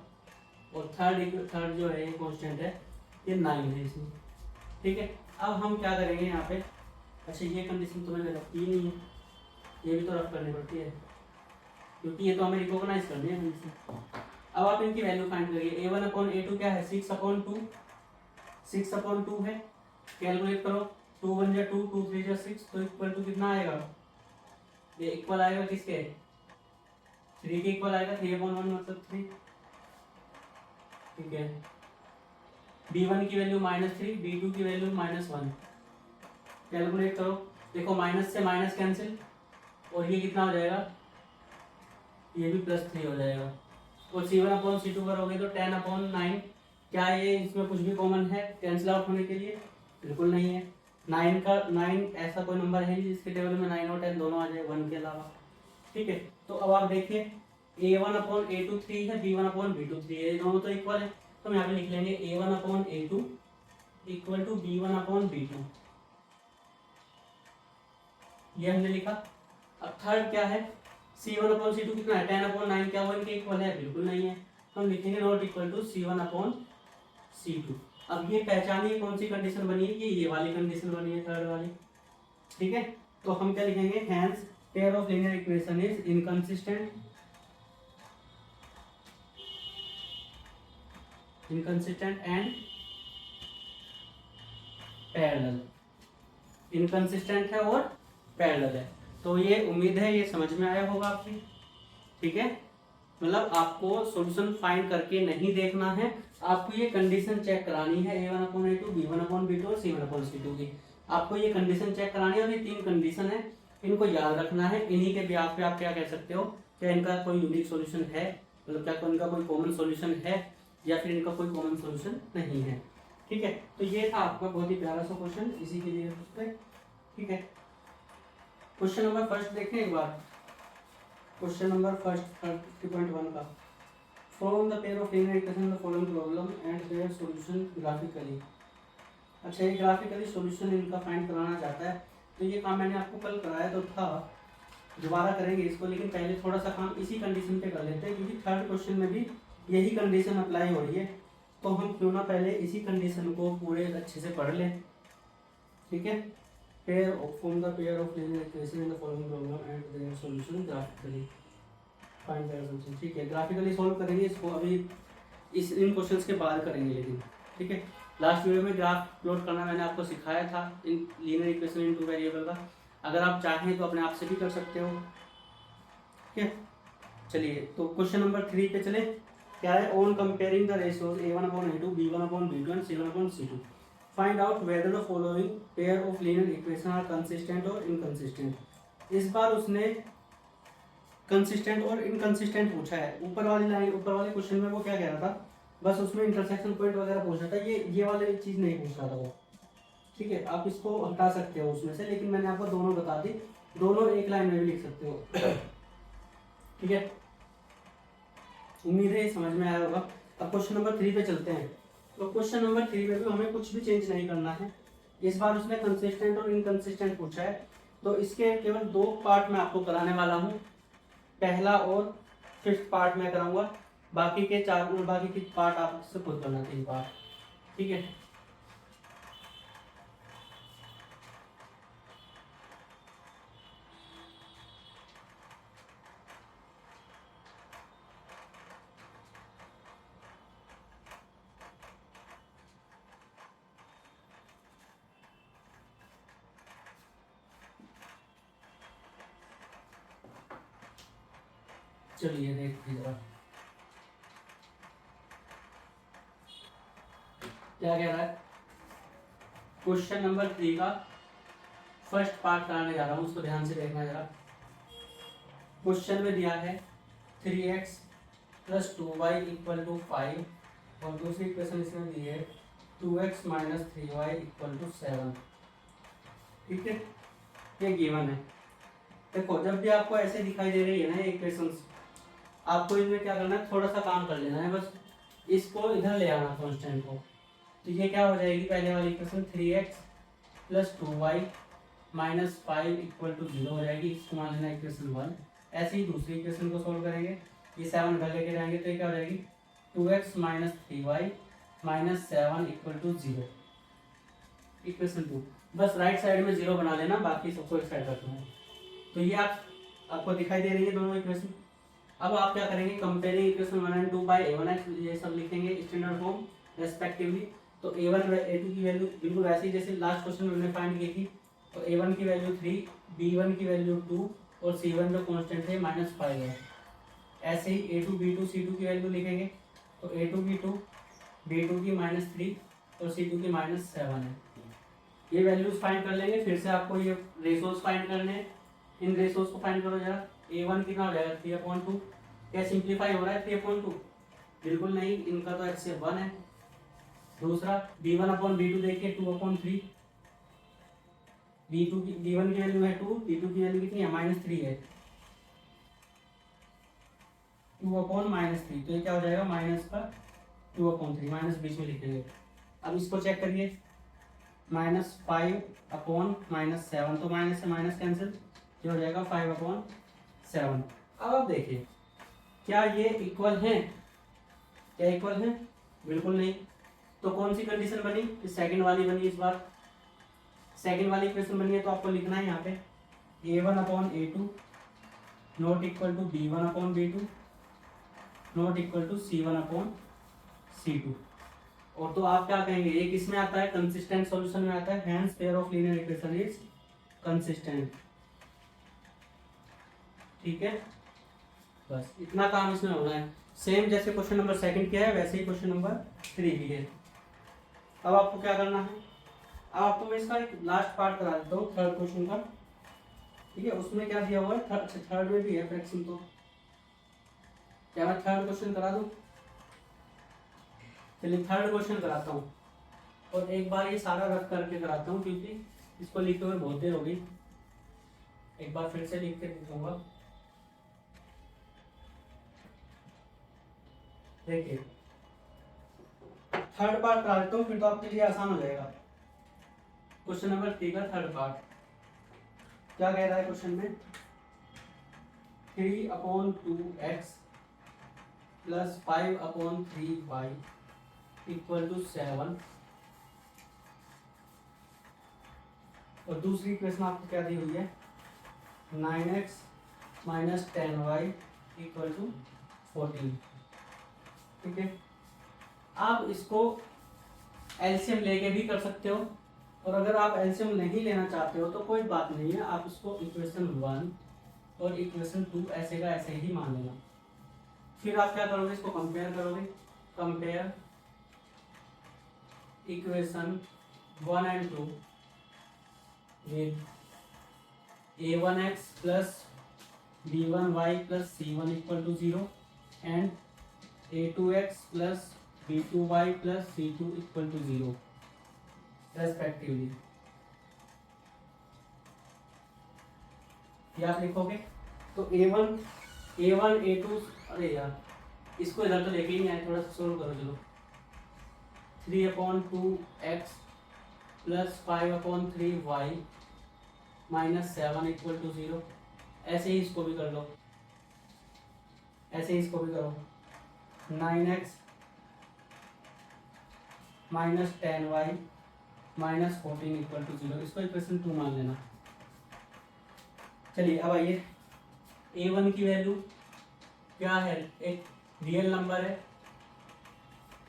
और थर्ड जो है ये कांस्टेंट है, ये 9 है इसमें। ठीक है, अब हम क्या करेंगे यहाँ पे, अच्छा ये कंडीशन तो मैंने रखी ही नहीं है, ये भी तो रफ करनी पड़ती है क्योंकि ये तो हमें रिकॉग्नाइज करनी है कंडीशन। अब आप इनकी वैल्यू फाइंड करिए। a1 अपॉन a2 क्या है, 6/2 है, कैलकुलेट करो, 2 1 जा 2, 2 3 जा 6, तो इक्वल टू कितना आएगा, ये इक्वल आएगा किसके, 3 के इक्वल आएगा, 3/1 मतलब 3। ठीक है, b1 की वैल्यू -3, b2 की वैल्यू -1, कैलकुलेट करो, देखो माइनस से माइनस कैंसिल, और ये कितना हो जाएगा, ये भी +3 हो जाएगा, और c1/c2 करोगे तो 10/9। क्या ये इसमें कुछ भी कॉमन है कैंसिल आउट होने के लिए, बिल्कुल नहीं है। 9 ऐसा कोई नंबर है जिसके टेबल में 9 और 10 दोनों आ जाए 1 के अलावा। ठीक है, तो अब आप देखिए a1/a2 3 है, b1/b2 3 है, ये दोनों तो इक्वल है, तो हम यहाँ पे लिख लेंगे a1/a2 इक्वल टू b1/b2, ये हमने लिखा। अब थर्ड क्या है, c1/c2 कितना है, 10/9, क्या वो इनके इक्वल है, बिल्कुल नहीं है, तो हम लिखेंगे नॉट इक्वल टू c1/c2। अब ये पहचानिए कौन सी कंडीशन बनी है, ये वाली कंडीशन बनी है, थर्ड वाली। ठीक है, तो हम क्या लिखेंगे, hence pair of linear equation is inconsistent and parallel. Inconsistent है और पैरेलल है, तो ये उम्मीद है ये समझ में आया होगा आपकी। ठीक है, मतलब आपको सॉल्यूशन फाइंड करके नहीं देखना है, आपको ये कंडीशन चेक करानी है, a1/a2 b1/b2 और c1/c2 की। आपको ये कंडीशन चेक करानी है, और ये 3 कंडीशन है, इनको याद रखना है। इन्हीं के ब्याह पे आप क्या कह सकते हो, क्या इनका कोई यूनिक सॉल्यूशन है, मतलब क्या इनका कोई कॉमन सॉल्यूशन है, या फिर इनका कोई कॉमन सॉल्यूशन नहीं है। ठीक है, तो ये था आपका बहुत ही प्यारा सा क्वेश्चन, इसी के लिए उस पर। ठीक है, क्वेश्चन नंबर फर्स्ट देखें एक बार, क्वेश्चन नंबर फर्स्ट 30.1 का, from the pair of linear equation the following problem and their solution graphically. अच्छा, ये ग्राफिकली सॉल्यूशन इनका फाइंड कराना चाहता है, तो ये काम मैंने आपको कल कराया तो था, दोबारा करेंगे इसको, लेकिन पहले थोड़ा सा काम इसी कंडीशन पे कर लेते हैं, क्योंकि थर्ड क्वेश्चन में भी यही कंडीशन अप्लाई हो रही है, तो हम क्यों ना पहले इसी कंडीशन को पूरे अच्छे से पढ़ लें। ठीक है, pair from the pair of linear equation in the following problem and their solution graphically find their solution. ठीक है, ग्राफिकली सॉल्व करेंगे इसको, अभी इन क्वेश्चंस के बाद करेंगे लेकिन। ठीक है, लास्ट वीडियो में ग्राफ प्लॉट करना मैंने आपको सिखाया था in linear equation in two variable का, अगर आप चाहें तो अपने आप से भी कर सकते हो। ठीक है, चलिए तो क्वेश्चन नंबर 3 पे चले। क्या है, on comparing the ratios a1/a2 b1/b2 and c1/c2 find out whether the following pair of linear equation are consistent और इनकंसिस्टेंट। इस बार उसने कंसिस्टेंट और इनकंसिस्टेंट पूछा है। ऊपर वाले क्वेश्चन में वो क्या कह रहा था, बस उसमें इंटरसेक्शन पॉइंट वगैरह पूछा था, ये वाले चीज नहीं पूछ रहा था वो। ठीक है, आप इसको हटा सकते हो उसमें से, लेकिन मैंने आपको दोनों बता दी, दोनों एक लाइन में भी लिख सकते हो। ठीक है, उम्मीद है समझ में आया होगा। अब क्वेश्चन नंबर 3 पे चलते हैं। तो क्वेश्चन नंबर 3 में भी हमें कुछ भी चेंज नहीं करना है, इस बार उसने कंसिस्टेंट और इनकंसिस्टेंट पूछा है, तो इसके केवल 2 पार्ट मैं आपको कराने वाला हूँ, पहला और 5th पार्ट मैं कराऊंगा, बाकी के पार्ट आपसे खुद करना 3 पार्ट। ठीक है, चलिए देखिए जरा क्या कह रहा है। क्वेश्चन नंबर 3 का फर्स्ट पार्ट कराने जा रहा हूँ, उसको ध्यान से देखना जरा। क्वेश्चन में दिया है 3x + 2y = 5 और दूसरी इक्वेशन इसमें दी है 2x - 3y = 7। ठीक है, ये गिवन है। देखो जब भी आपको ऐसे दिखाई दे रही है ना इक्वेशंस, आपको इनमें क्या करना है, थोड़ा सा काम कर लेना है बस। इसको इधर ले आना कांस्टेंट को, तो ये क्या हो जाएगी, पहले वाली इक्वेशन 3x + 2y - 5 = 0 हो जाएगी। इसको मान लेना इक्वेशन 1। ऐसे ही दूसरी इक्वेशन को सोल्व करेंगे, ये 7 घर लेके जाएंगे तो ये क्या हो जाएगी, 2x - 3y - 7 = 0। इक्वेशन 2 बस राइट साइड में 0 बना लेना, बाकी सबको एक साइड रखना है। तो ये आपको दिखाई दे रही है दोनों इक्वेशन। अब आप क्या करेंगे, कंपेयरिंग इक्वेशन 1 और 2 बाय a1x, ये सब लिखेंगे स्टैंडर्ड फॉर्म रेस्पेक्टिवली। तो a1 a2 की वैल्यू बिल्कुल वैसी जैसे लास्ट क्वेश्चन में हमने फाइंड की थी। तो a1 की वैल्यू 3, b1 की वैल्यू 2 और c1 जो कांस्टेंट है -5 है। ऐसे ही a2 b2 c2 की वैल्यू लिखेंगे। तो a2 b2 b2 की -3 और c2 की -7 है। ये वैल्यूज फाइंड कर लेंगे। फिर से आपको ये रेशोज फाइंड करने हैं, इन रेशोज को फाइंड करो जरा। a1 कितना हो जाएगा, 3/2। क्या सिंप्लीफाई हो रहा है 3/2? बिल्कुल नहीं, इनका तो HCF 1 है। दूसरा b1/b2 देखिए 2/3। b1 की वैल्यू है 2, b2 की वैल्यू कितनी है, -3 है। 2/-3, तो ये क्या हो जाएगा, माइनस का 2/3, माइनस बीच में लिखेंगे। अब इसको चेक करिए, -5/-7, तो माइनस से माइनस कैंसिल, ये हो जाएगा 5/7। अब आप देखिए क्या ये इक्वल है, क्या इक्वल है, बिल्कुल नहीं। तो कौन सी कंडीशन बनी, सेकंड वाली बनी। इस बार सेकंड वाली इक्वेशन बनी है, तो आपको लिखना है यहाँ पे a1/a2 not equal to b1/b2 not equal to c1/c2। और तो आप क्या कहेंगे, ये किस में आता है, कंसिस्टेंट सॉल्यूशन में आता है। Hence pair of linear equation is consistent. ठीक है, बस इतना काम इसमें होना है। सेम जैसे क्वेश्चन नंबर 2 किया है वैसे ही क्वेश्चन नंबर 3 भी है। अब आपको क्या करना है, अब आपको मैं इसका एक लास्ट पार्ट करा देता हूँ, थर्ड क्वेश्चन का। ठीक है, उसमें क्या दिया हुआ है, थर्ड में भी है फ्रैक्शन। तो क्या मैं थर्ड क्वेश्चन करा दूँ? चलिए थर्ड क्वेश्चन कराता हूँ, और एक बार ये सारा रख करके कराता हूँ, क्योंकि इसको लिखे हुए बहुत देर हो गई। एक बार फिर से लिख के दिखाऊंगा। देखिए थर्ड पार्ट करा देता हूँ, फिर तो आपके लिए आसान हो जाएगा। क्वेश्चन नंबर 3 का थर्ड पार्ट क्या कह रहा है क्वेश्चन में, 3/2x + 5/3y = 7। और दूसरी इक्वेशन आपको क्या दी हुई है, 9x - 10y = 14। ठीक है, आप इसको एलसीएम लेके भी कर सकते हो, और अगर आप एलसीएम नहीं लेना चाहते हो तो कोई बात नहीं है, आप इसको इक्वेशन 1 और इक्वेशन 2 ऐसे का ऐसे ही मान लेना। फिर आप क्या करोगे, इसको कंपेयर करोगे। Compare equation 1 and 2 with a1x + b1y + c1 = 0 and a2x + b2y + c2 = 0 respectively. ये आप लिखोगे। तो a1 a2, अरे यार इसको इधर तो लेके ही नहीं आए, थोड़ा सा सोल्व करो। चलो 3/2x + 5/3y - 7 = 0। ऐसे ही इसको भी कर लो, ऐसे ही इसको भी करो। 9x - 10y - 14 = 0, इसको इक्वेशन 2 मान लेना। चलिए अब आइए, a1 की वैल्यू क्या है, एक रियल नंबर है।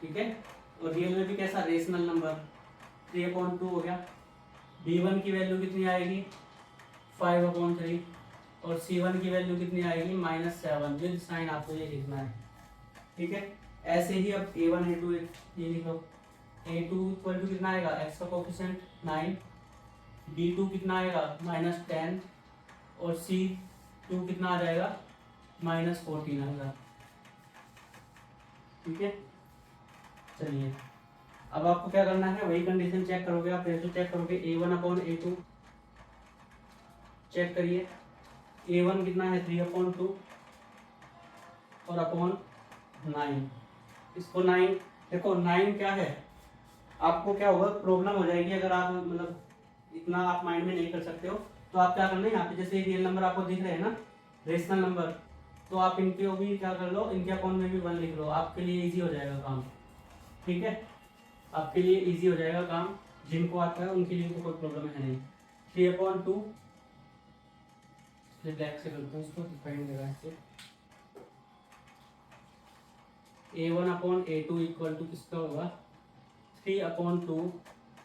ठीक है, और रियल में भी कैसा, रेशनल नंबर, 3/2 हो गया। b1 की वैल्यू कितनी आएगी, 5/3 और C1 की वैल्यू कितनी आएगी -7 विद साइन आपको ये लिखना है। ठीक है, ऐसे ही अब A1 A2 ये लिख लो। A2 इक्वल टू कितना आएगा, x का कोफिशिएंट 9, B2 कितना आएगा -10 और C2 कितना आ जाएगा -14 आएगा। ठीक है, चलिए अब आपको क्या करना है, वही कंडीशन चेक करोगे आप, रेशो चेक करोगे A1/A2 चेक करिए। A1 कितना है 3/2 और अपॉन 9, इसको 9 देखो 9 क्या है, आपको क्या होगा प्रॉब्लम हो जाएगी अगर आप मतलब इतना आप माइंड में नहीं कर सकते हो। तो आप क्या करना है, यहाँ पे जैसे रियल नंबर आपको दिख रहे हैं ना, रेशनल नंबर, तो आप इनके भी क्या कर लो, इनके अकाउंट में भी 1 लिख लो, आपके लिए इजी हो जाएगा काम। ठीक है, आपके लिए इजी हो जाएगा काम, जिनको आता है उनके लिए तो कोई प्रॉब्लम है नहीं। 3/2 ब्लैक से करते हैं इसको, डिफाइन लगा से A1/A2 इक्वल टू किसका होगा 3/2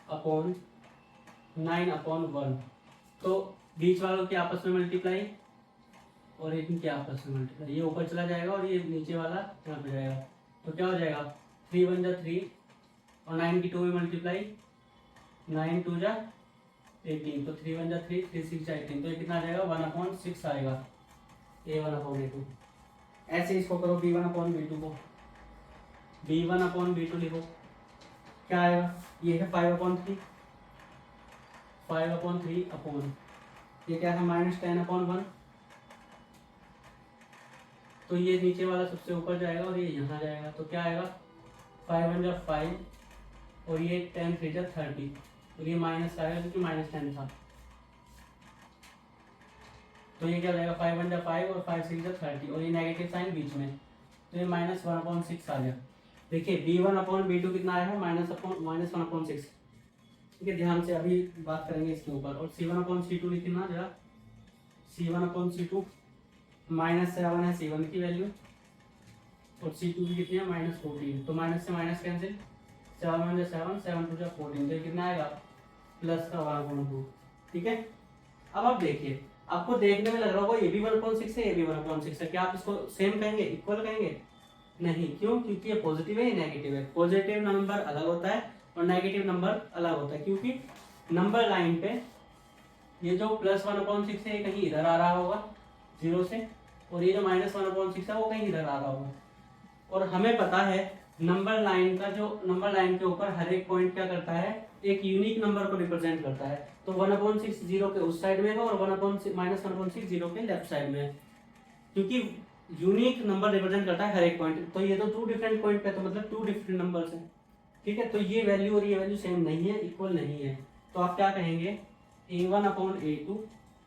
अपॉन 9/1। तो बीच वालों के आपस में मल्टीप्लाई और इनके आपस में मल्टीप्लाई, ये ऊपर चला जाएगा और ये नीचे वाला यहाँ पे जाएगा। तो क्या हो जाएगा 3 × 1 = 3 और 9 की 2 में मल्टीप्लाई, 9 × 2 = 18, तो 3 × 1 = 3, 3 × 6 = 18, तो ये कितना आ जाएगा 1/6 आएगा A1/A2। ऐसे इसको करो B1/B2 को, B1/B2 लिखो, क्या आएगा, ये है 5/3, 5/3 अपॉन ये क्या है -10/1, तो ये नीचे वाला सबसे ऊपर जाएगा और ये यहाँ जाएगा, तो क्या आएगा 5 × 5 और ये 10 × 3 = 30 और ये माइनस आएगा क्योंकि -10 था, तो ये क्या जाएगा 5 × 5 और 5 × 6 = 30 और ये नेगेटिव साइन बीच में, तो ये -1/6 आ गया। देखिए B1/B2 कितना आया है -1/6। ठीक है, ध्यान से अभी बात करेंगे इसके ऊपर। और C1/C2 लिखना जरा, C1/C2 -7 है C1 की वैल्यू और C2 की कितनी है -14, तो माइनस से माइनस कैंसिल, 7 × 7 7 × 2 = 14, तो ये कितना आएगा प्लस का 1/2। ठीक है, अब आप देखिए, आपको देखने में लग रहा होगा ये भी 1/6 है, ये भी 1/6 है, क्या आप इसको सेम कहेंगे, इक्वल कहेंगे? नहीं, क्यों? क्योंकि ये पॉजिटिव है, ये नेगेटिव है। पॉजिटिव नंबर अलग होता है और नेगेटिव नंबर अलग होता है, क्योंकि नंबर लाइन पे ये जो +1/6 है ये कहीं इधर आ रहा होगा 0 से, और ये जो -1/6 है वो कहीं इधर आ रहा होगा। और हमें पता है नंबर लाइन का जो नंबर लाइन के ऊपर हर एक पॉइंट क्या करता है, एक यूनिक नंबर को रिप्रेजेंट करता है। तो 1/6 0 के उस साइड में है और -1/6 0 के लेफ्ट साइड में है, क्योंकि यूनिक नंबर रिप्रेजेंट करता है हर एक पॉइंट। तो ये तो 2 डिफरेंट पॉइंट पे, तो मतलब 2 डिफरेंट नंबर्स हैं। ठीक है, तो ये वैल्यू और ये वैल्यू सेम नहीं है, इक्वल नहीं है। तो आप क्या कहेंगे, A1/A2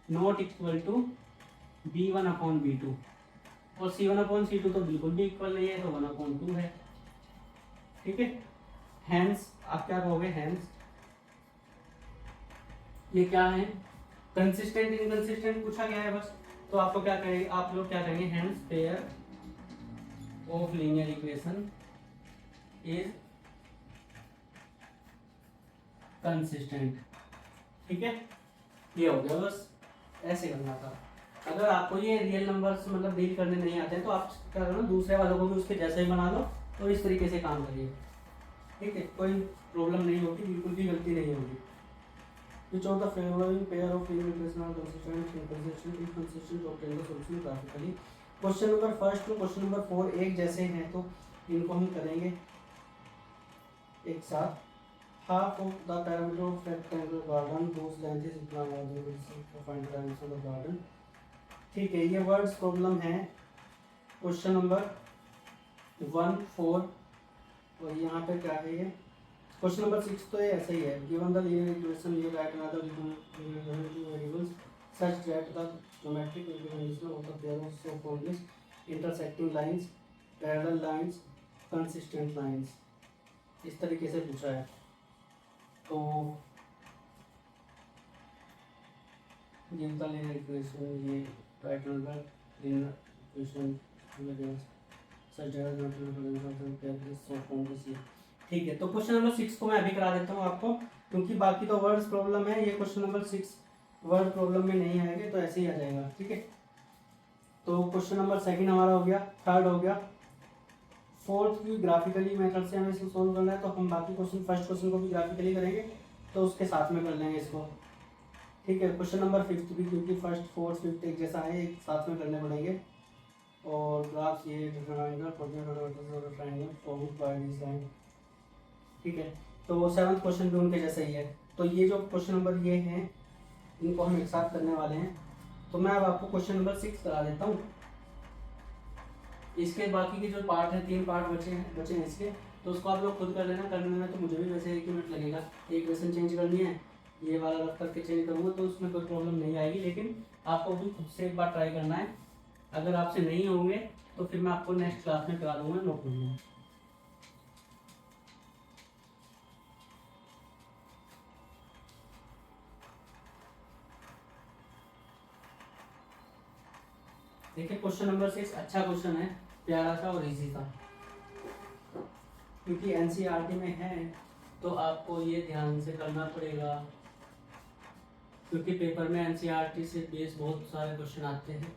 not equal to B1/B2, और C1/C2 तो बिल्कुल भी इक्वल नहीं है, तो 1/2 है। ठीक है, हैंस आप क्या कहोगे, हैंस ये क्या है, कंसिस्टेंट इनकंसिस्टेंट पूछा गया है बस। तो आपको क्या कहेंगे, आप लोग क्या कहेंगे, hence pair of linear equation is consistent. ठीक है, ये हो गया, बस ऐसे करना था। अगर आपको ये रियल नंबर्स मतलब डील करने नहीं आते हैं तो आप क्या करो, दूसरे वालों को भी उसके जैसे ही बना लो और इस तरीके से काम करिए। ठीक है, कोई प्रॉब्लम नहीं होती, बिल्कुल भी गलती नहीं होगी। Which of the following pair of linear equations are consistent, inconsistent, inconsistent, obtain the solution graphically? Question number first to question number 4 एक जैसे हैं, तो इनको हम करेंगे एक साथ। Half of the perimeter of rectangular garden whose length is equal to find the dimension of the garden। ठीक है, ये वर्ड्स प्रॉब्लम है क्वेश्चन नंबर 1 4 और यहाँ पे क्या है ये क्वेश्चन नंबर 6, तो ये ऐसा ही है। गिवन द लीनियर इक्वेशन ये right another two variables such that the geometric representation of the pair of points intersecting lines, parallel lines, consistent lines, इस तरीके से पूछा है। तो गिवन द लीनियर इक्वेशन ये right another linear equation such that the geometric representation of the pair is so formed। ठीक है, तो क्वेश्चन नंबर 6 को मैं अभी करा देता हूँ आपको, क्योंकि बाकी तो वर्ड्स प्रॉब्लम है, ये क्वेश्चन नंबर 6 वर्ड प्रॉब्लम में नहीं आएंगे, तो ऐसे ही आ जाएगा। ठीक है, तो क्वेश्चन नंबर सेकंड हमारा हो गया, थर्ड हो गया। फोर्थ की ग्राफिकली मेथड से हमें इसको सोल्व करना है, तो हम बाकी क्वेश्चन फर्स्ट क्वेश्चन को भी ग्राफिकली करेंगे, तो उसके साथ में कर लेंगे इसको। ठीक है, क्वेश्चन नंबर फिफ्थ भी, क्योंकि फर्स्ट फोर्थ फिफ्थ एक जैसा है, एक साथ में करने पड़ेंगे। और ग्राफ्स ये triangle formed by this line. ठीक है, तो सेवंथ क्वेश्चन भी उनके जैसा ही है। तो ये जो क्वेश्चन नंबर ये हैं, इनको हम एक साथ करने वाले हैं। तो मैं अब आपको क्वेश्चन नंबर 6 करा देता हूँ। इसके बाकी के जो पार्ट है, 3 पार्ट बचे हैं इसके, तो उसको आप लोग खुद कर लेना। करने में तो मुझे भी वैसे 1 मिनट लगेगा। एक क्वेश्चन चेंज करनी है, ये वाला रख करके चेंज करूँगा, तो उसमें कोई प्रॉब्लम नहीं आएगी, लेकिन आपको भी खुद से एक बार ट्राई करना है। अगर आपसे नहीं होंगे तो फिर मैं आपको नेक्स्ट क्लास में करा दूंगा, नो प्रॉब्लम। देखिए क्वेश्चन नंबर 6 अच्छा क्वेश्चन है, प्यारा सा और इजी सा, क्योंकि एनसीईआरटी में है, तो आपको ये ध्यान से करना पड़ेगा, क्योंकि पेपर में एनसीईआरटी से बेस बहुत सारे क्वेश्चन आते हैं।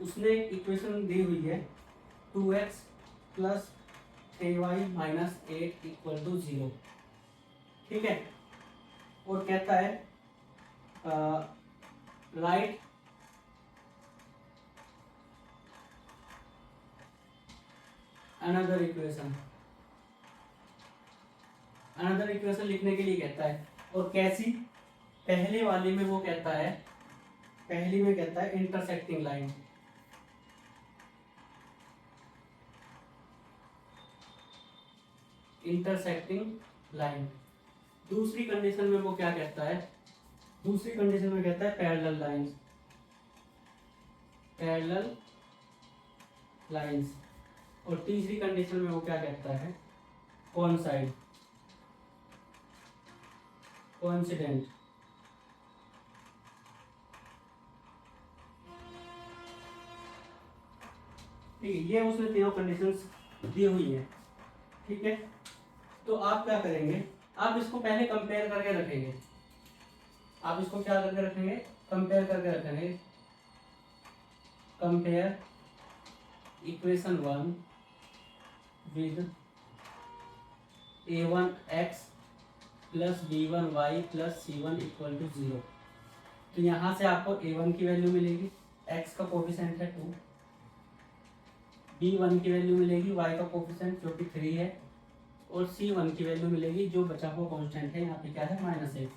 उसने इक्वेशन दी हुई है 2x + 3y - 8 = 0। ठीक है, और कहता है राइट अनदर इक्वेशन लिखने के लिए कहता है। और कैसी? पहले वाले में वो कहता है, पहली में कहता है इंटरसेक्टिंग लाइन। दूसरी कंडीशन में वो क्या कहता है? दूसरी कंडीशन में कहता है पैरेलल लाइंस। और तीसरी कंडीशन में वो क्या कहता है? कोइंसिडेंट। ठीक है, ये उसने तीनों कंडीशंस दी हुई है। ठीक है, तो आप क्या करेंगे? आप इसको पहले कंपेयर करके रखेंगे। आप इसको क्या करके रखेंगे? कंपेयर करके रखेंगे। Compare equation 1 with a1x + b1y + c1 = 0। तो यहाँ से आपको a1 की वैल्यू मिलेगी, x का कोफिशिएंट है 2, b1 की वैल्यू मिलेगी, y का कोफिशिएंट जो कि 3 है, और c1 की वैल्यू मिलेगी, जो बचा हुआ कांस्टेंट है, यहाँ पे क्या है -1।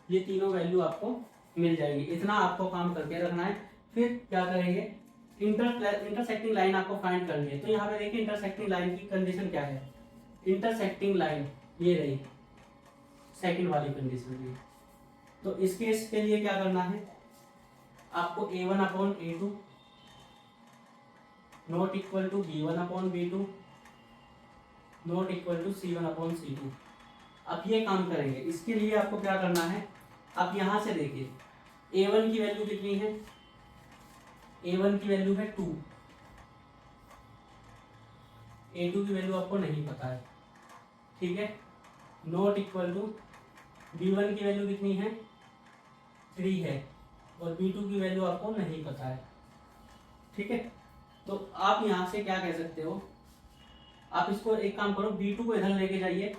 ये तीनों वैल्यू आपको मिल जाएगी। इतना आपको काम करके रखना है। फिर क्या करेंगे? इंटरसेक्टिंग लाइन आपको फाइंड करनी है। तो यहाँ पे देखिए इंटरसेक्टिंग लाइन की कंडीशन क्या है। इंटरसेक्टिंग लाइन ये रही सेकंड वाली कंडीशन में। तो इस केस के लिए क्या करना है? आपको a1/a2 not equal to b1/b2 not equal to c1/c2। अब ये काम करेंगे। इसके लिए आपको क्या करना है? आप यहाँ से देखिए a1 की वैल्यू कितनी है? a1 की वैल्यू है 2, a2 की वैल्यू आपको नहीं पता है। ठीक है, नॉट इक्वल टू b1 की वैल्यू कितनी है? 3 है, और b2 की वैल्यू आपको नहीं पता है। ठीक है, तो आप यहाँ से क्या कह सकते हो? आप इसको एक काम करो, b2 को इधर लेके जाइए,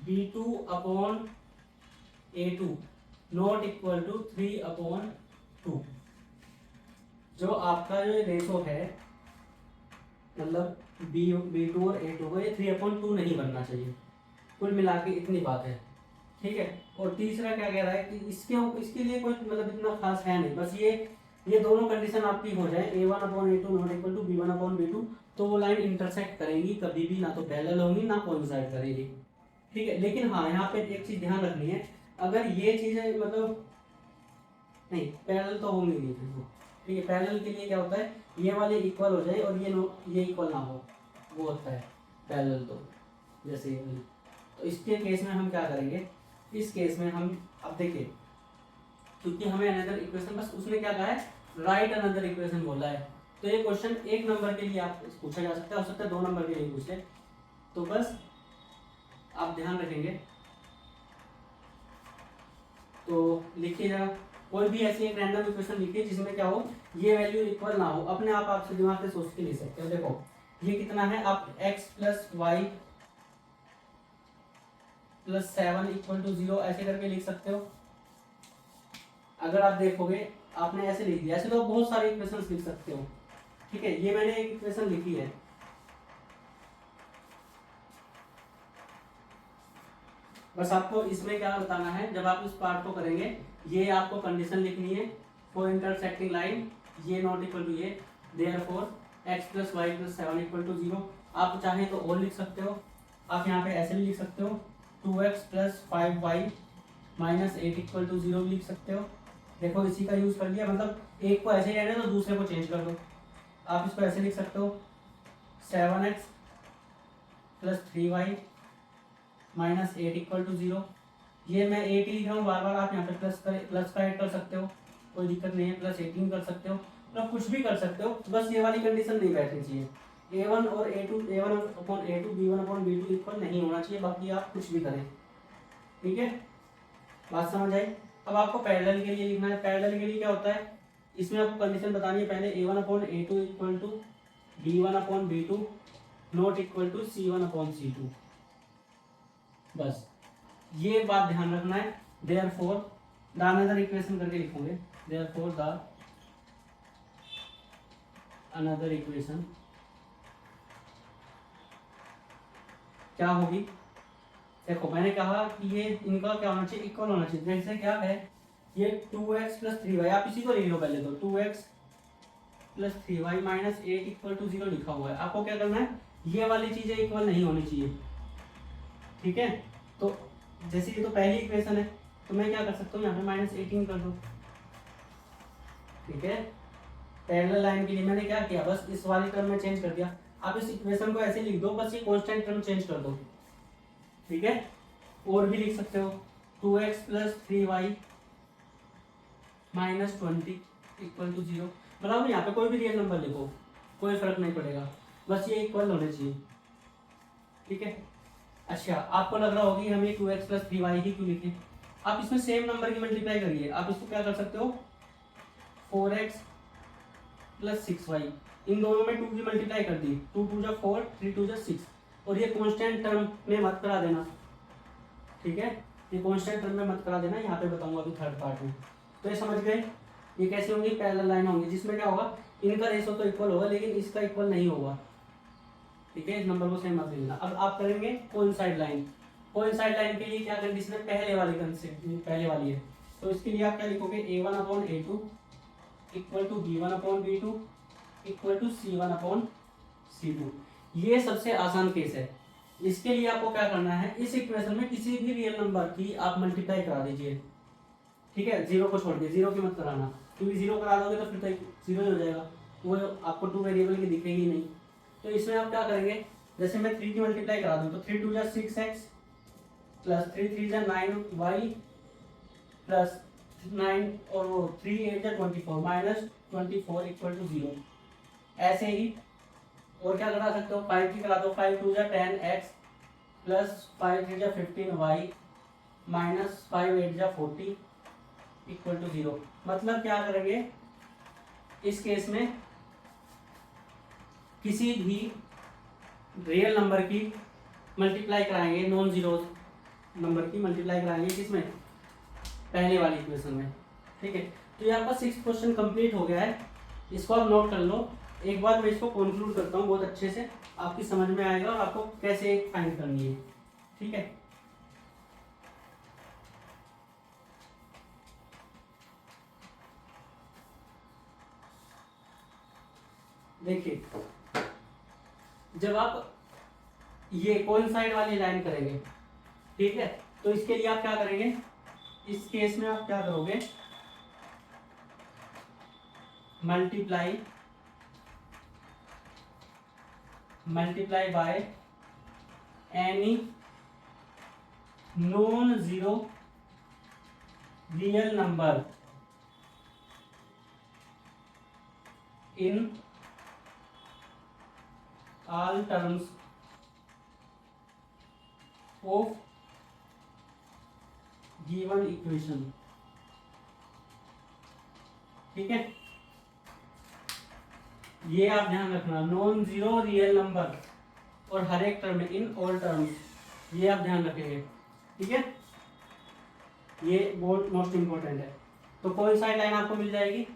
b2/a2 नॉट इक्वल टू 3/2। जो आपका जो रेशो है, मतलब b2 और a2 को, ये 3/2 नहीं बनना चाहिए। कुल मिला के इतनी बात है। ठीक है, और तीसरा क्या कह रहा है कि इसके लिए कोई मतलब इतना खास है नहीं, बस ये दोनों कंडीशन आपकी हो जाए, a1/a2 not equal to b1/b2, तो वो लाइन इंटरसेक्ट करेंगी कभी भी, ना तो पैरेलल होंगी ना कोइंसाइड करेंगी। ठीक है, लेकिन हाँ यहाँ पे एक चीज ध्यान रखनी है, अगर ये चीजें मतलब नहीं पैरेलल तो होंगी नहीं फिर वो। ठीक है, पैरेलल के लिए क्या होता है? ये वाले इक्वल हो जाए और ये इक्वल ना हो, वो होता है पैरेलल। तो जैसे ये वाली, तो इसके केस में हम क्या करेंगे? इस केस में हम अब देखिए, क्योंकि हमें अनदर इक्वेशन, बस उसने क्या कहा है? राइट अनदर इक्वेशन बोला है। तो ये क्वेश्चन 1 नंबर के लिए आप पूछा जा सकता है, हो सकता है 2 नंबर के लिए पूछे। तो बस आप ध्यान रखेंगे, तो लिखिए जरा कोई भी ऐसी एक रैंडम इक्वेशन लिखिए जिसमें क्या हो, ये वैल्यू इक्वल ना हो, अपने आप आपसे दिमाग से सोच के लिख सकते हो। देखो ये कितना है, आप x plus y plus 7 equal to 0 ऐसे करके लिख सकते हो। अगर आप देखोगे आपने ऐसे लिख दिया, ऐसे तो बहुत सारे इक्वेशन लिख सकते हो। ठीक है, ये मैंने एक इक्वेशन लिखी है। बस आपको इसमें क्या बताना है, जब आप इस पार्ट को करेंगे, ये आपको कंडीशन लिखनी है फॉर इंटरसेक्टिंग लाइन, ये नॉट इक्वल टू ये, therefore x plus y plus 7 equal to 0। आप चाहें तो और लिख सकते हो, आप यहाँ पे ऐसे भी लिख सकते हो, 2x plus 5y minus 8 equal to 0 भी लिख सकते हो। देखो इसी का यूज कर लिया, मतलब एक को ऐसे ही रहने तो दूसरे को चेंज कर दो। आप इसको ऐसे लिख सकते हो, 7x plus 3y minus 8 equal to 0। ये मैं 8 लिख रहा हूँ बार बार, आप यहाँ पे प्लस का ऐड कर सकते हो, कोई दिक्कत नहीं है, प्लस 18 कर सकते हो, मतलब कुछ भी कर सकते हो, बस ये वाली कंडीशन नहीं बैठनी चाहिए। a1 और a2, a1 upon a2, b1 upon b2 equal नहीं होना चाहिए, बाकी आप कुछ भी करें। ठीक है, बात समझ आई। अब आपको पैरेलल के लिए लिखना है। पैरेलल के लिए क्या होता है, इसमें आपको कंडीशन बतानी है पहले, a1 upon a2 equal to b1 upon b2 not equal to c1 upon c2। बस ये बात ध्यान रखना है। देयरफॉर द अनदर इक्वेशन करके लिखोगे, देयरफॉर द अनदर इक्वेशन क्या होगी। देखो मैंने कहा कि ये इनका क्या होना चाहिए, इक्वल होना चाहिए। जैसे क्या है, ये 2x प्लस 3y, आप इसी को लिख लो पहले तो, 2x plus 3y minus 8 equal to 0 लिखा हुआ है। आपको क्या करना है, ये वाली चीजें इक्वल नहीं होनी चाहिए। ठीक है, तो जैसे ये तो पहली इक्वेशन है, तो मैं क्या कर सकता हूँ, यहाँ पे माइनस 18 कर दूँ। ठीक है, पैरेलल लाइन के लिए मैंने क्या किया, बस इस वाली टर्म में चेंज कर दिया। आप इस इक्वेशन को ऐसे लिख दो, बस ये कांस्टेंट टर्म चेंज कर दो। ठीक है, और भी लिख सकते हो, 2x plus 3y minus 20 equal to 0। मतलब यहाँ पे कोई भी रियल नंबर लिखो, कोई फर्क नहीं पड़ेगा, बस ये इक्वल होने चाहिए। ठीक है, अच्छा आपको लग रहा होगा कि हमें 2x प्लस 3y ही क्यों लिखे, आप इसमें सेम नंबर की मल्टीप्लाई करिए। आप इसको क्या कर सकते हो, 4x प्लस 6y, इन दोनों में 2 की मल्टीप्लाई कर दी, 2 2 जा 4, 3 2 जा 6, और ये कांस्टेंट टर्म में मत करा देना। ठीक है, ये कांस्टेंट टर्म में मत करा देना, यहाँ पे बताऊंगा अभी थर्ड पार्ट में। तो ये समझ गए, ये कैसे होंगी, पैरेलल लाइन होंगी, जिसमें क्या होगा, इनका रेशो तो इक्वल होगा लेकिन इसका इक्वल नहीं होगा। ठीक है, इस नंबर को सेम मत लेना। अब आप करेंगे कोइंसाइड लाइन। कोइंसाइड लाइन के लिए क्या कंडीशन है, पहले वाली कंडीशन, पहले वाली है, तो इसके लिए आप क्या लिखोगे, a1 upon a2 equal to b1 upon b2 equal to c1 upon c2। ये सबसे आसान केस है। इसके लिए आपको क्या करना है, इस इक्वेशन में किसी भी रियल नंबर की आप मल्टीप्लाई करा दीजिए। ठीक है, जीरो को छोड़ के, जीरो की मत कराना, क्योंकि जीरो करा दोगे तो फिर तो जीरो हो जाएगा, वो आपको टू वेरिएबल की दिखेगी नहीं। तो इसमें आप क्या करेंगे, जैसे मैं 3 की मल्टीप्लाई करा दूं, तो 3 2 जा 6x प्लस 3 3 जा 9y प्लस 9 और वो 3 8 जा 24 माइनस 24 इक्वल टू 0। ऐसे ही और क्या करा सकते हो, 5 की करा दो, 5 2 जा 10x प्लस 5 3 जा 15y माइनस 5 8 जा 40 इक्वल टू 0। मतलब क्या करेंगे, इस केस में किसी भी रियल नंबर की मल्टीप्लाई कराएंगे, नॉन जीरो नंबर की मल्टीप्लाई कराएंगे, किसमें, पहले वाली इक्वेशन में। ठीक है, तो ये आपका 6 क्वेश्चन कंप्लीट हो गया है, इसको आप नोट कर लो। एक बार मैं इसको कंक्लूड करता हूँ बहुत अच्छे से, आपकी समझ में आएगा और आपको कैसे फाइंड करनी है। ठीक है, देखिए जब आप ये कोइंसाइड वाली लाइन करेंगे, ठीक है, तो इसके लिए आप क्या करेंगे, इस केस में आप क्या करोगे, multiply by any non zero real number in all terms of given equation। ठीक है, ये आप ध्यान रखना, नॉन जीरो रियल नंबर और हर एक टर्म में इन ऑल टर्म्स, ये आप ध्यान रखेंगे। ठीक है, ये बहुत मोस्ट इंपॉर्टेंट है। तो कौन सा लाइन आपको मिल जाएगी?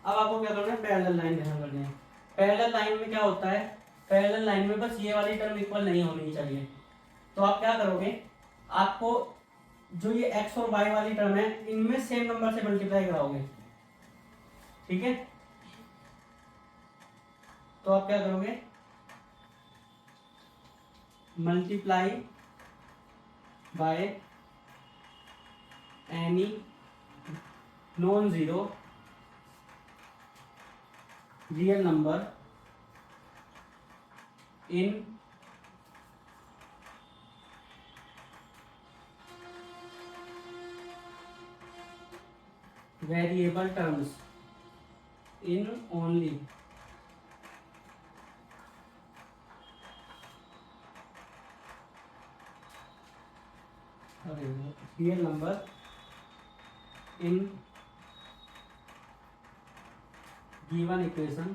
अब आपको क्या करना है, पैरेलल लाइन ध्यान करनी है। पैरेलल लाइन में क्या होता है, पैरेलल लाइन में बस ये वाली टर्म इक्वल नहीं होनी चाहिए। तो आप क्या करोगे, आपको जो ये x और y वाली टर्म है इनमें सेम नंबर से मल्टीप्लाई कराओगे। ठीक है, तो आप क्या करोगे, multiply by any non zero real number in variable terms in only real number in given equation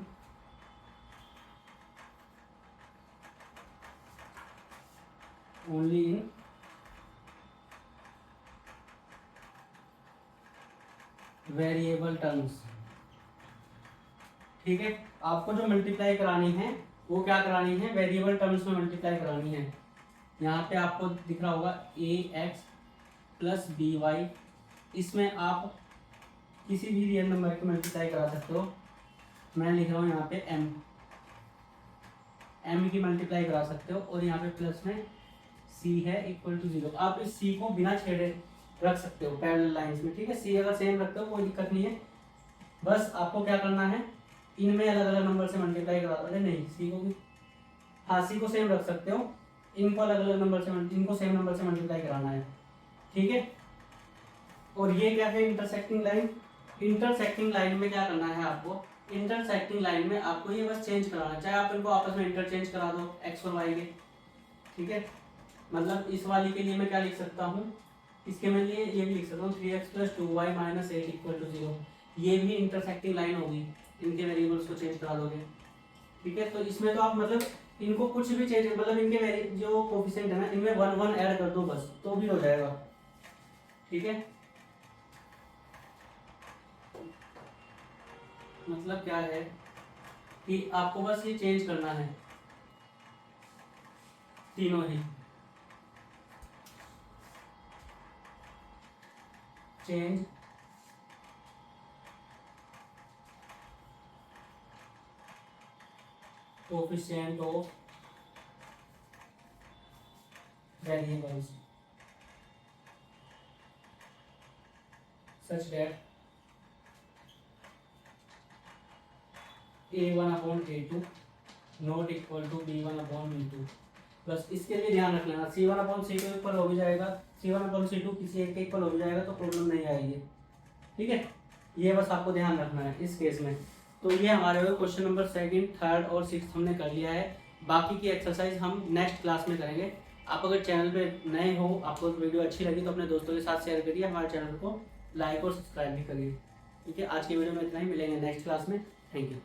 only in variable terms. ठीक है, आपको जो मल्टीप्लाई करानी है वो क्या करानी है, वेरिएबल टर्म्स में मल्टीप्लाई करानी है। यहाँ पे आपको दिख रहा होगा ax प्लस बी वाई, इसमें आप किसी भी रियल नंबर को मल्टीप्लाई करा सकते हो। मैं लिख रहा हूँ यहाँ पे m की मल्टीप्लाई करा सकते हो, और यहाँ पे प्लस में c है इक्वल टू 0। आप इस c को बिना छेड़े रख सकते हो पैरेलल लाइंस में। ठीक है, c अगर सेम रखते हो कोई दिक्कत नहीं है, बस आपको क्या करना है, इनमें अलग अलग नंबर से मल्टीप्लाई करा दो। नहीं, c को भी, हाँ c को सेम रख सकते हो, इनको अलग अलग नंबर से, इनको सेम नंबर से मल्टीप्लाई कराना है। ठीक है, और ये क्या है, इंटरसेक्टिंग लाइन। इंटरसेक्टिंग लाइन में क्या करना है आपको, इंटरसेक्टिंग लाइन में आपको ये बस चेंज कराना है, चाहे आप इनको आपस में इंटरचेंज करा दो x और y के। ठीक है, मतलब इस वाली के लिए मैं क्या लिख सकता हूँ, इसके मैं लिए ये भी लिख सकता हूँ 3x plus 2y minus 8 equal to 0। ये भी इंटरसेक्टिंग लाइन होगी, इनके वेरिएबल्स को चेंज करा दोगे। ठीक है, तो इसमें तो आप मतलब इनको कुछ भी चेंज, मतलब इनके जो कोफिशिएंट है ना, इनमें 1 1 ऐड कर दो बस, तो भी हो जाएगा। ठीक है, मतलब क्या है कि आपको बस ये चेंज करना है तीनों ही, change coefficient of variables such that a1/a2 not equal to b1/b2। बस इसके लिए ध्यान रख लेना, c1/c2 इक्वल हो भी जाएगा, c1/c2 किसी एक के इक्वल हो भी जाएगा तो प्रॉब्लम नहीं आएगी। ठीक है, ये बस आपको ध्यान रखना है इस केस में। तो ये हमारे क्वेश्चन नंबर 2nd, 3rd और 6th हमने कर लिया है। बाकी की एक्सरसाइज हम नेक्स्ट क्लास में करेंगे। आप अगर चैनल पे नए हो, आपको वीडियो अच्छी लगी तो अपने दोस्तों के साथ शेयर करिए, हमारे चैनल को लाइक और सब्सक्राइब भी करिए। ठीक है, आज की वीडियो में इतना ही, मिलेंगे नेक्स्ट क्लास में। Thank you.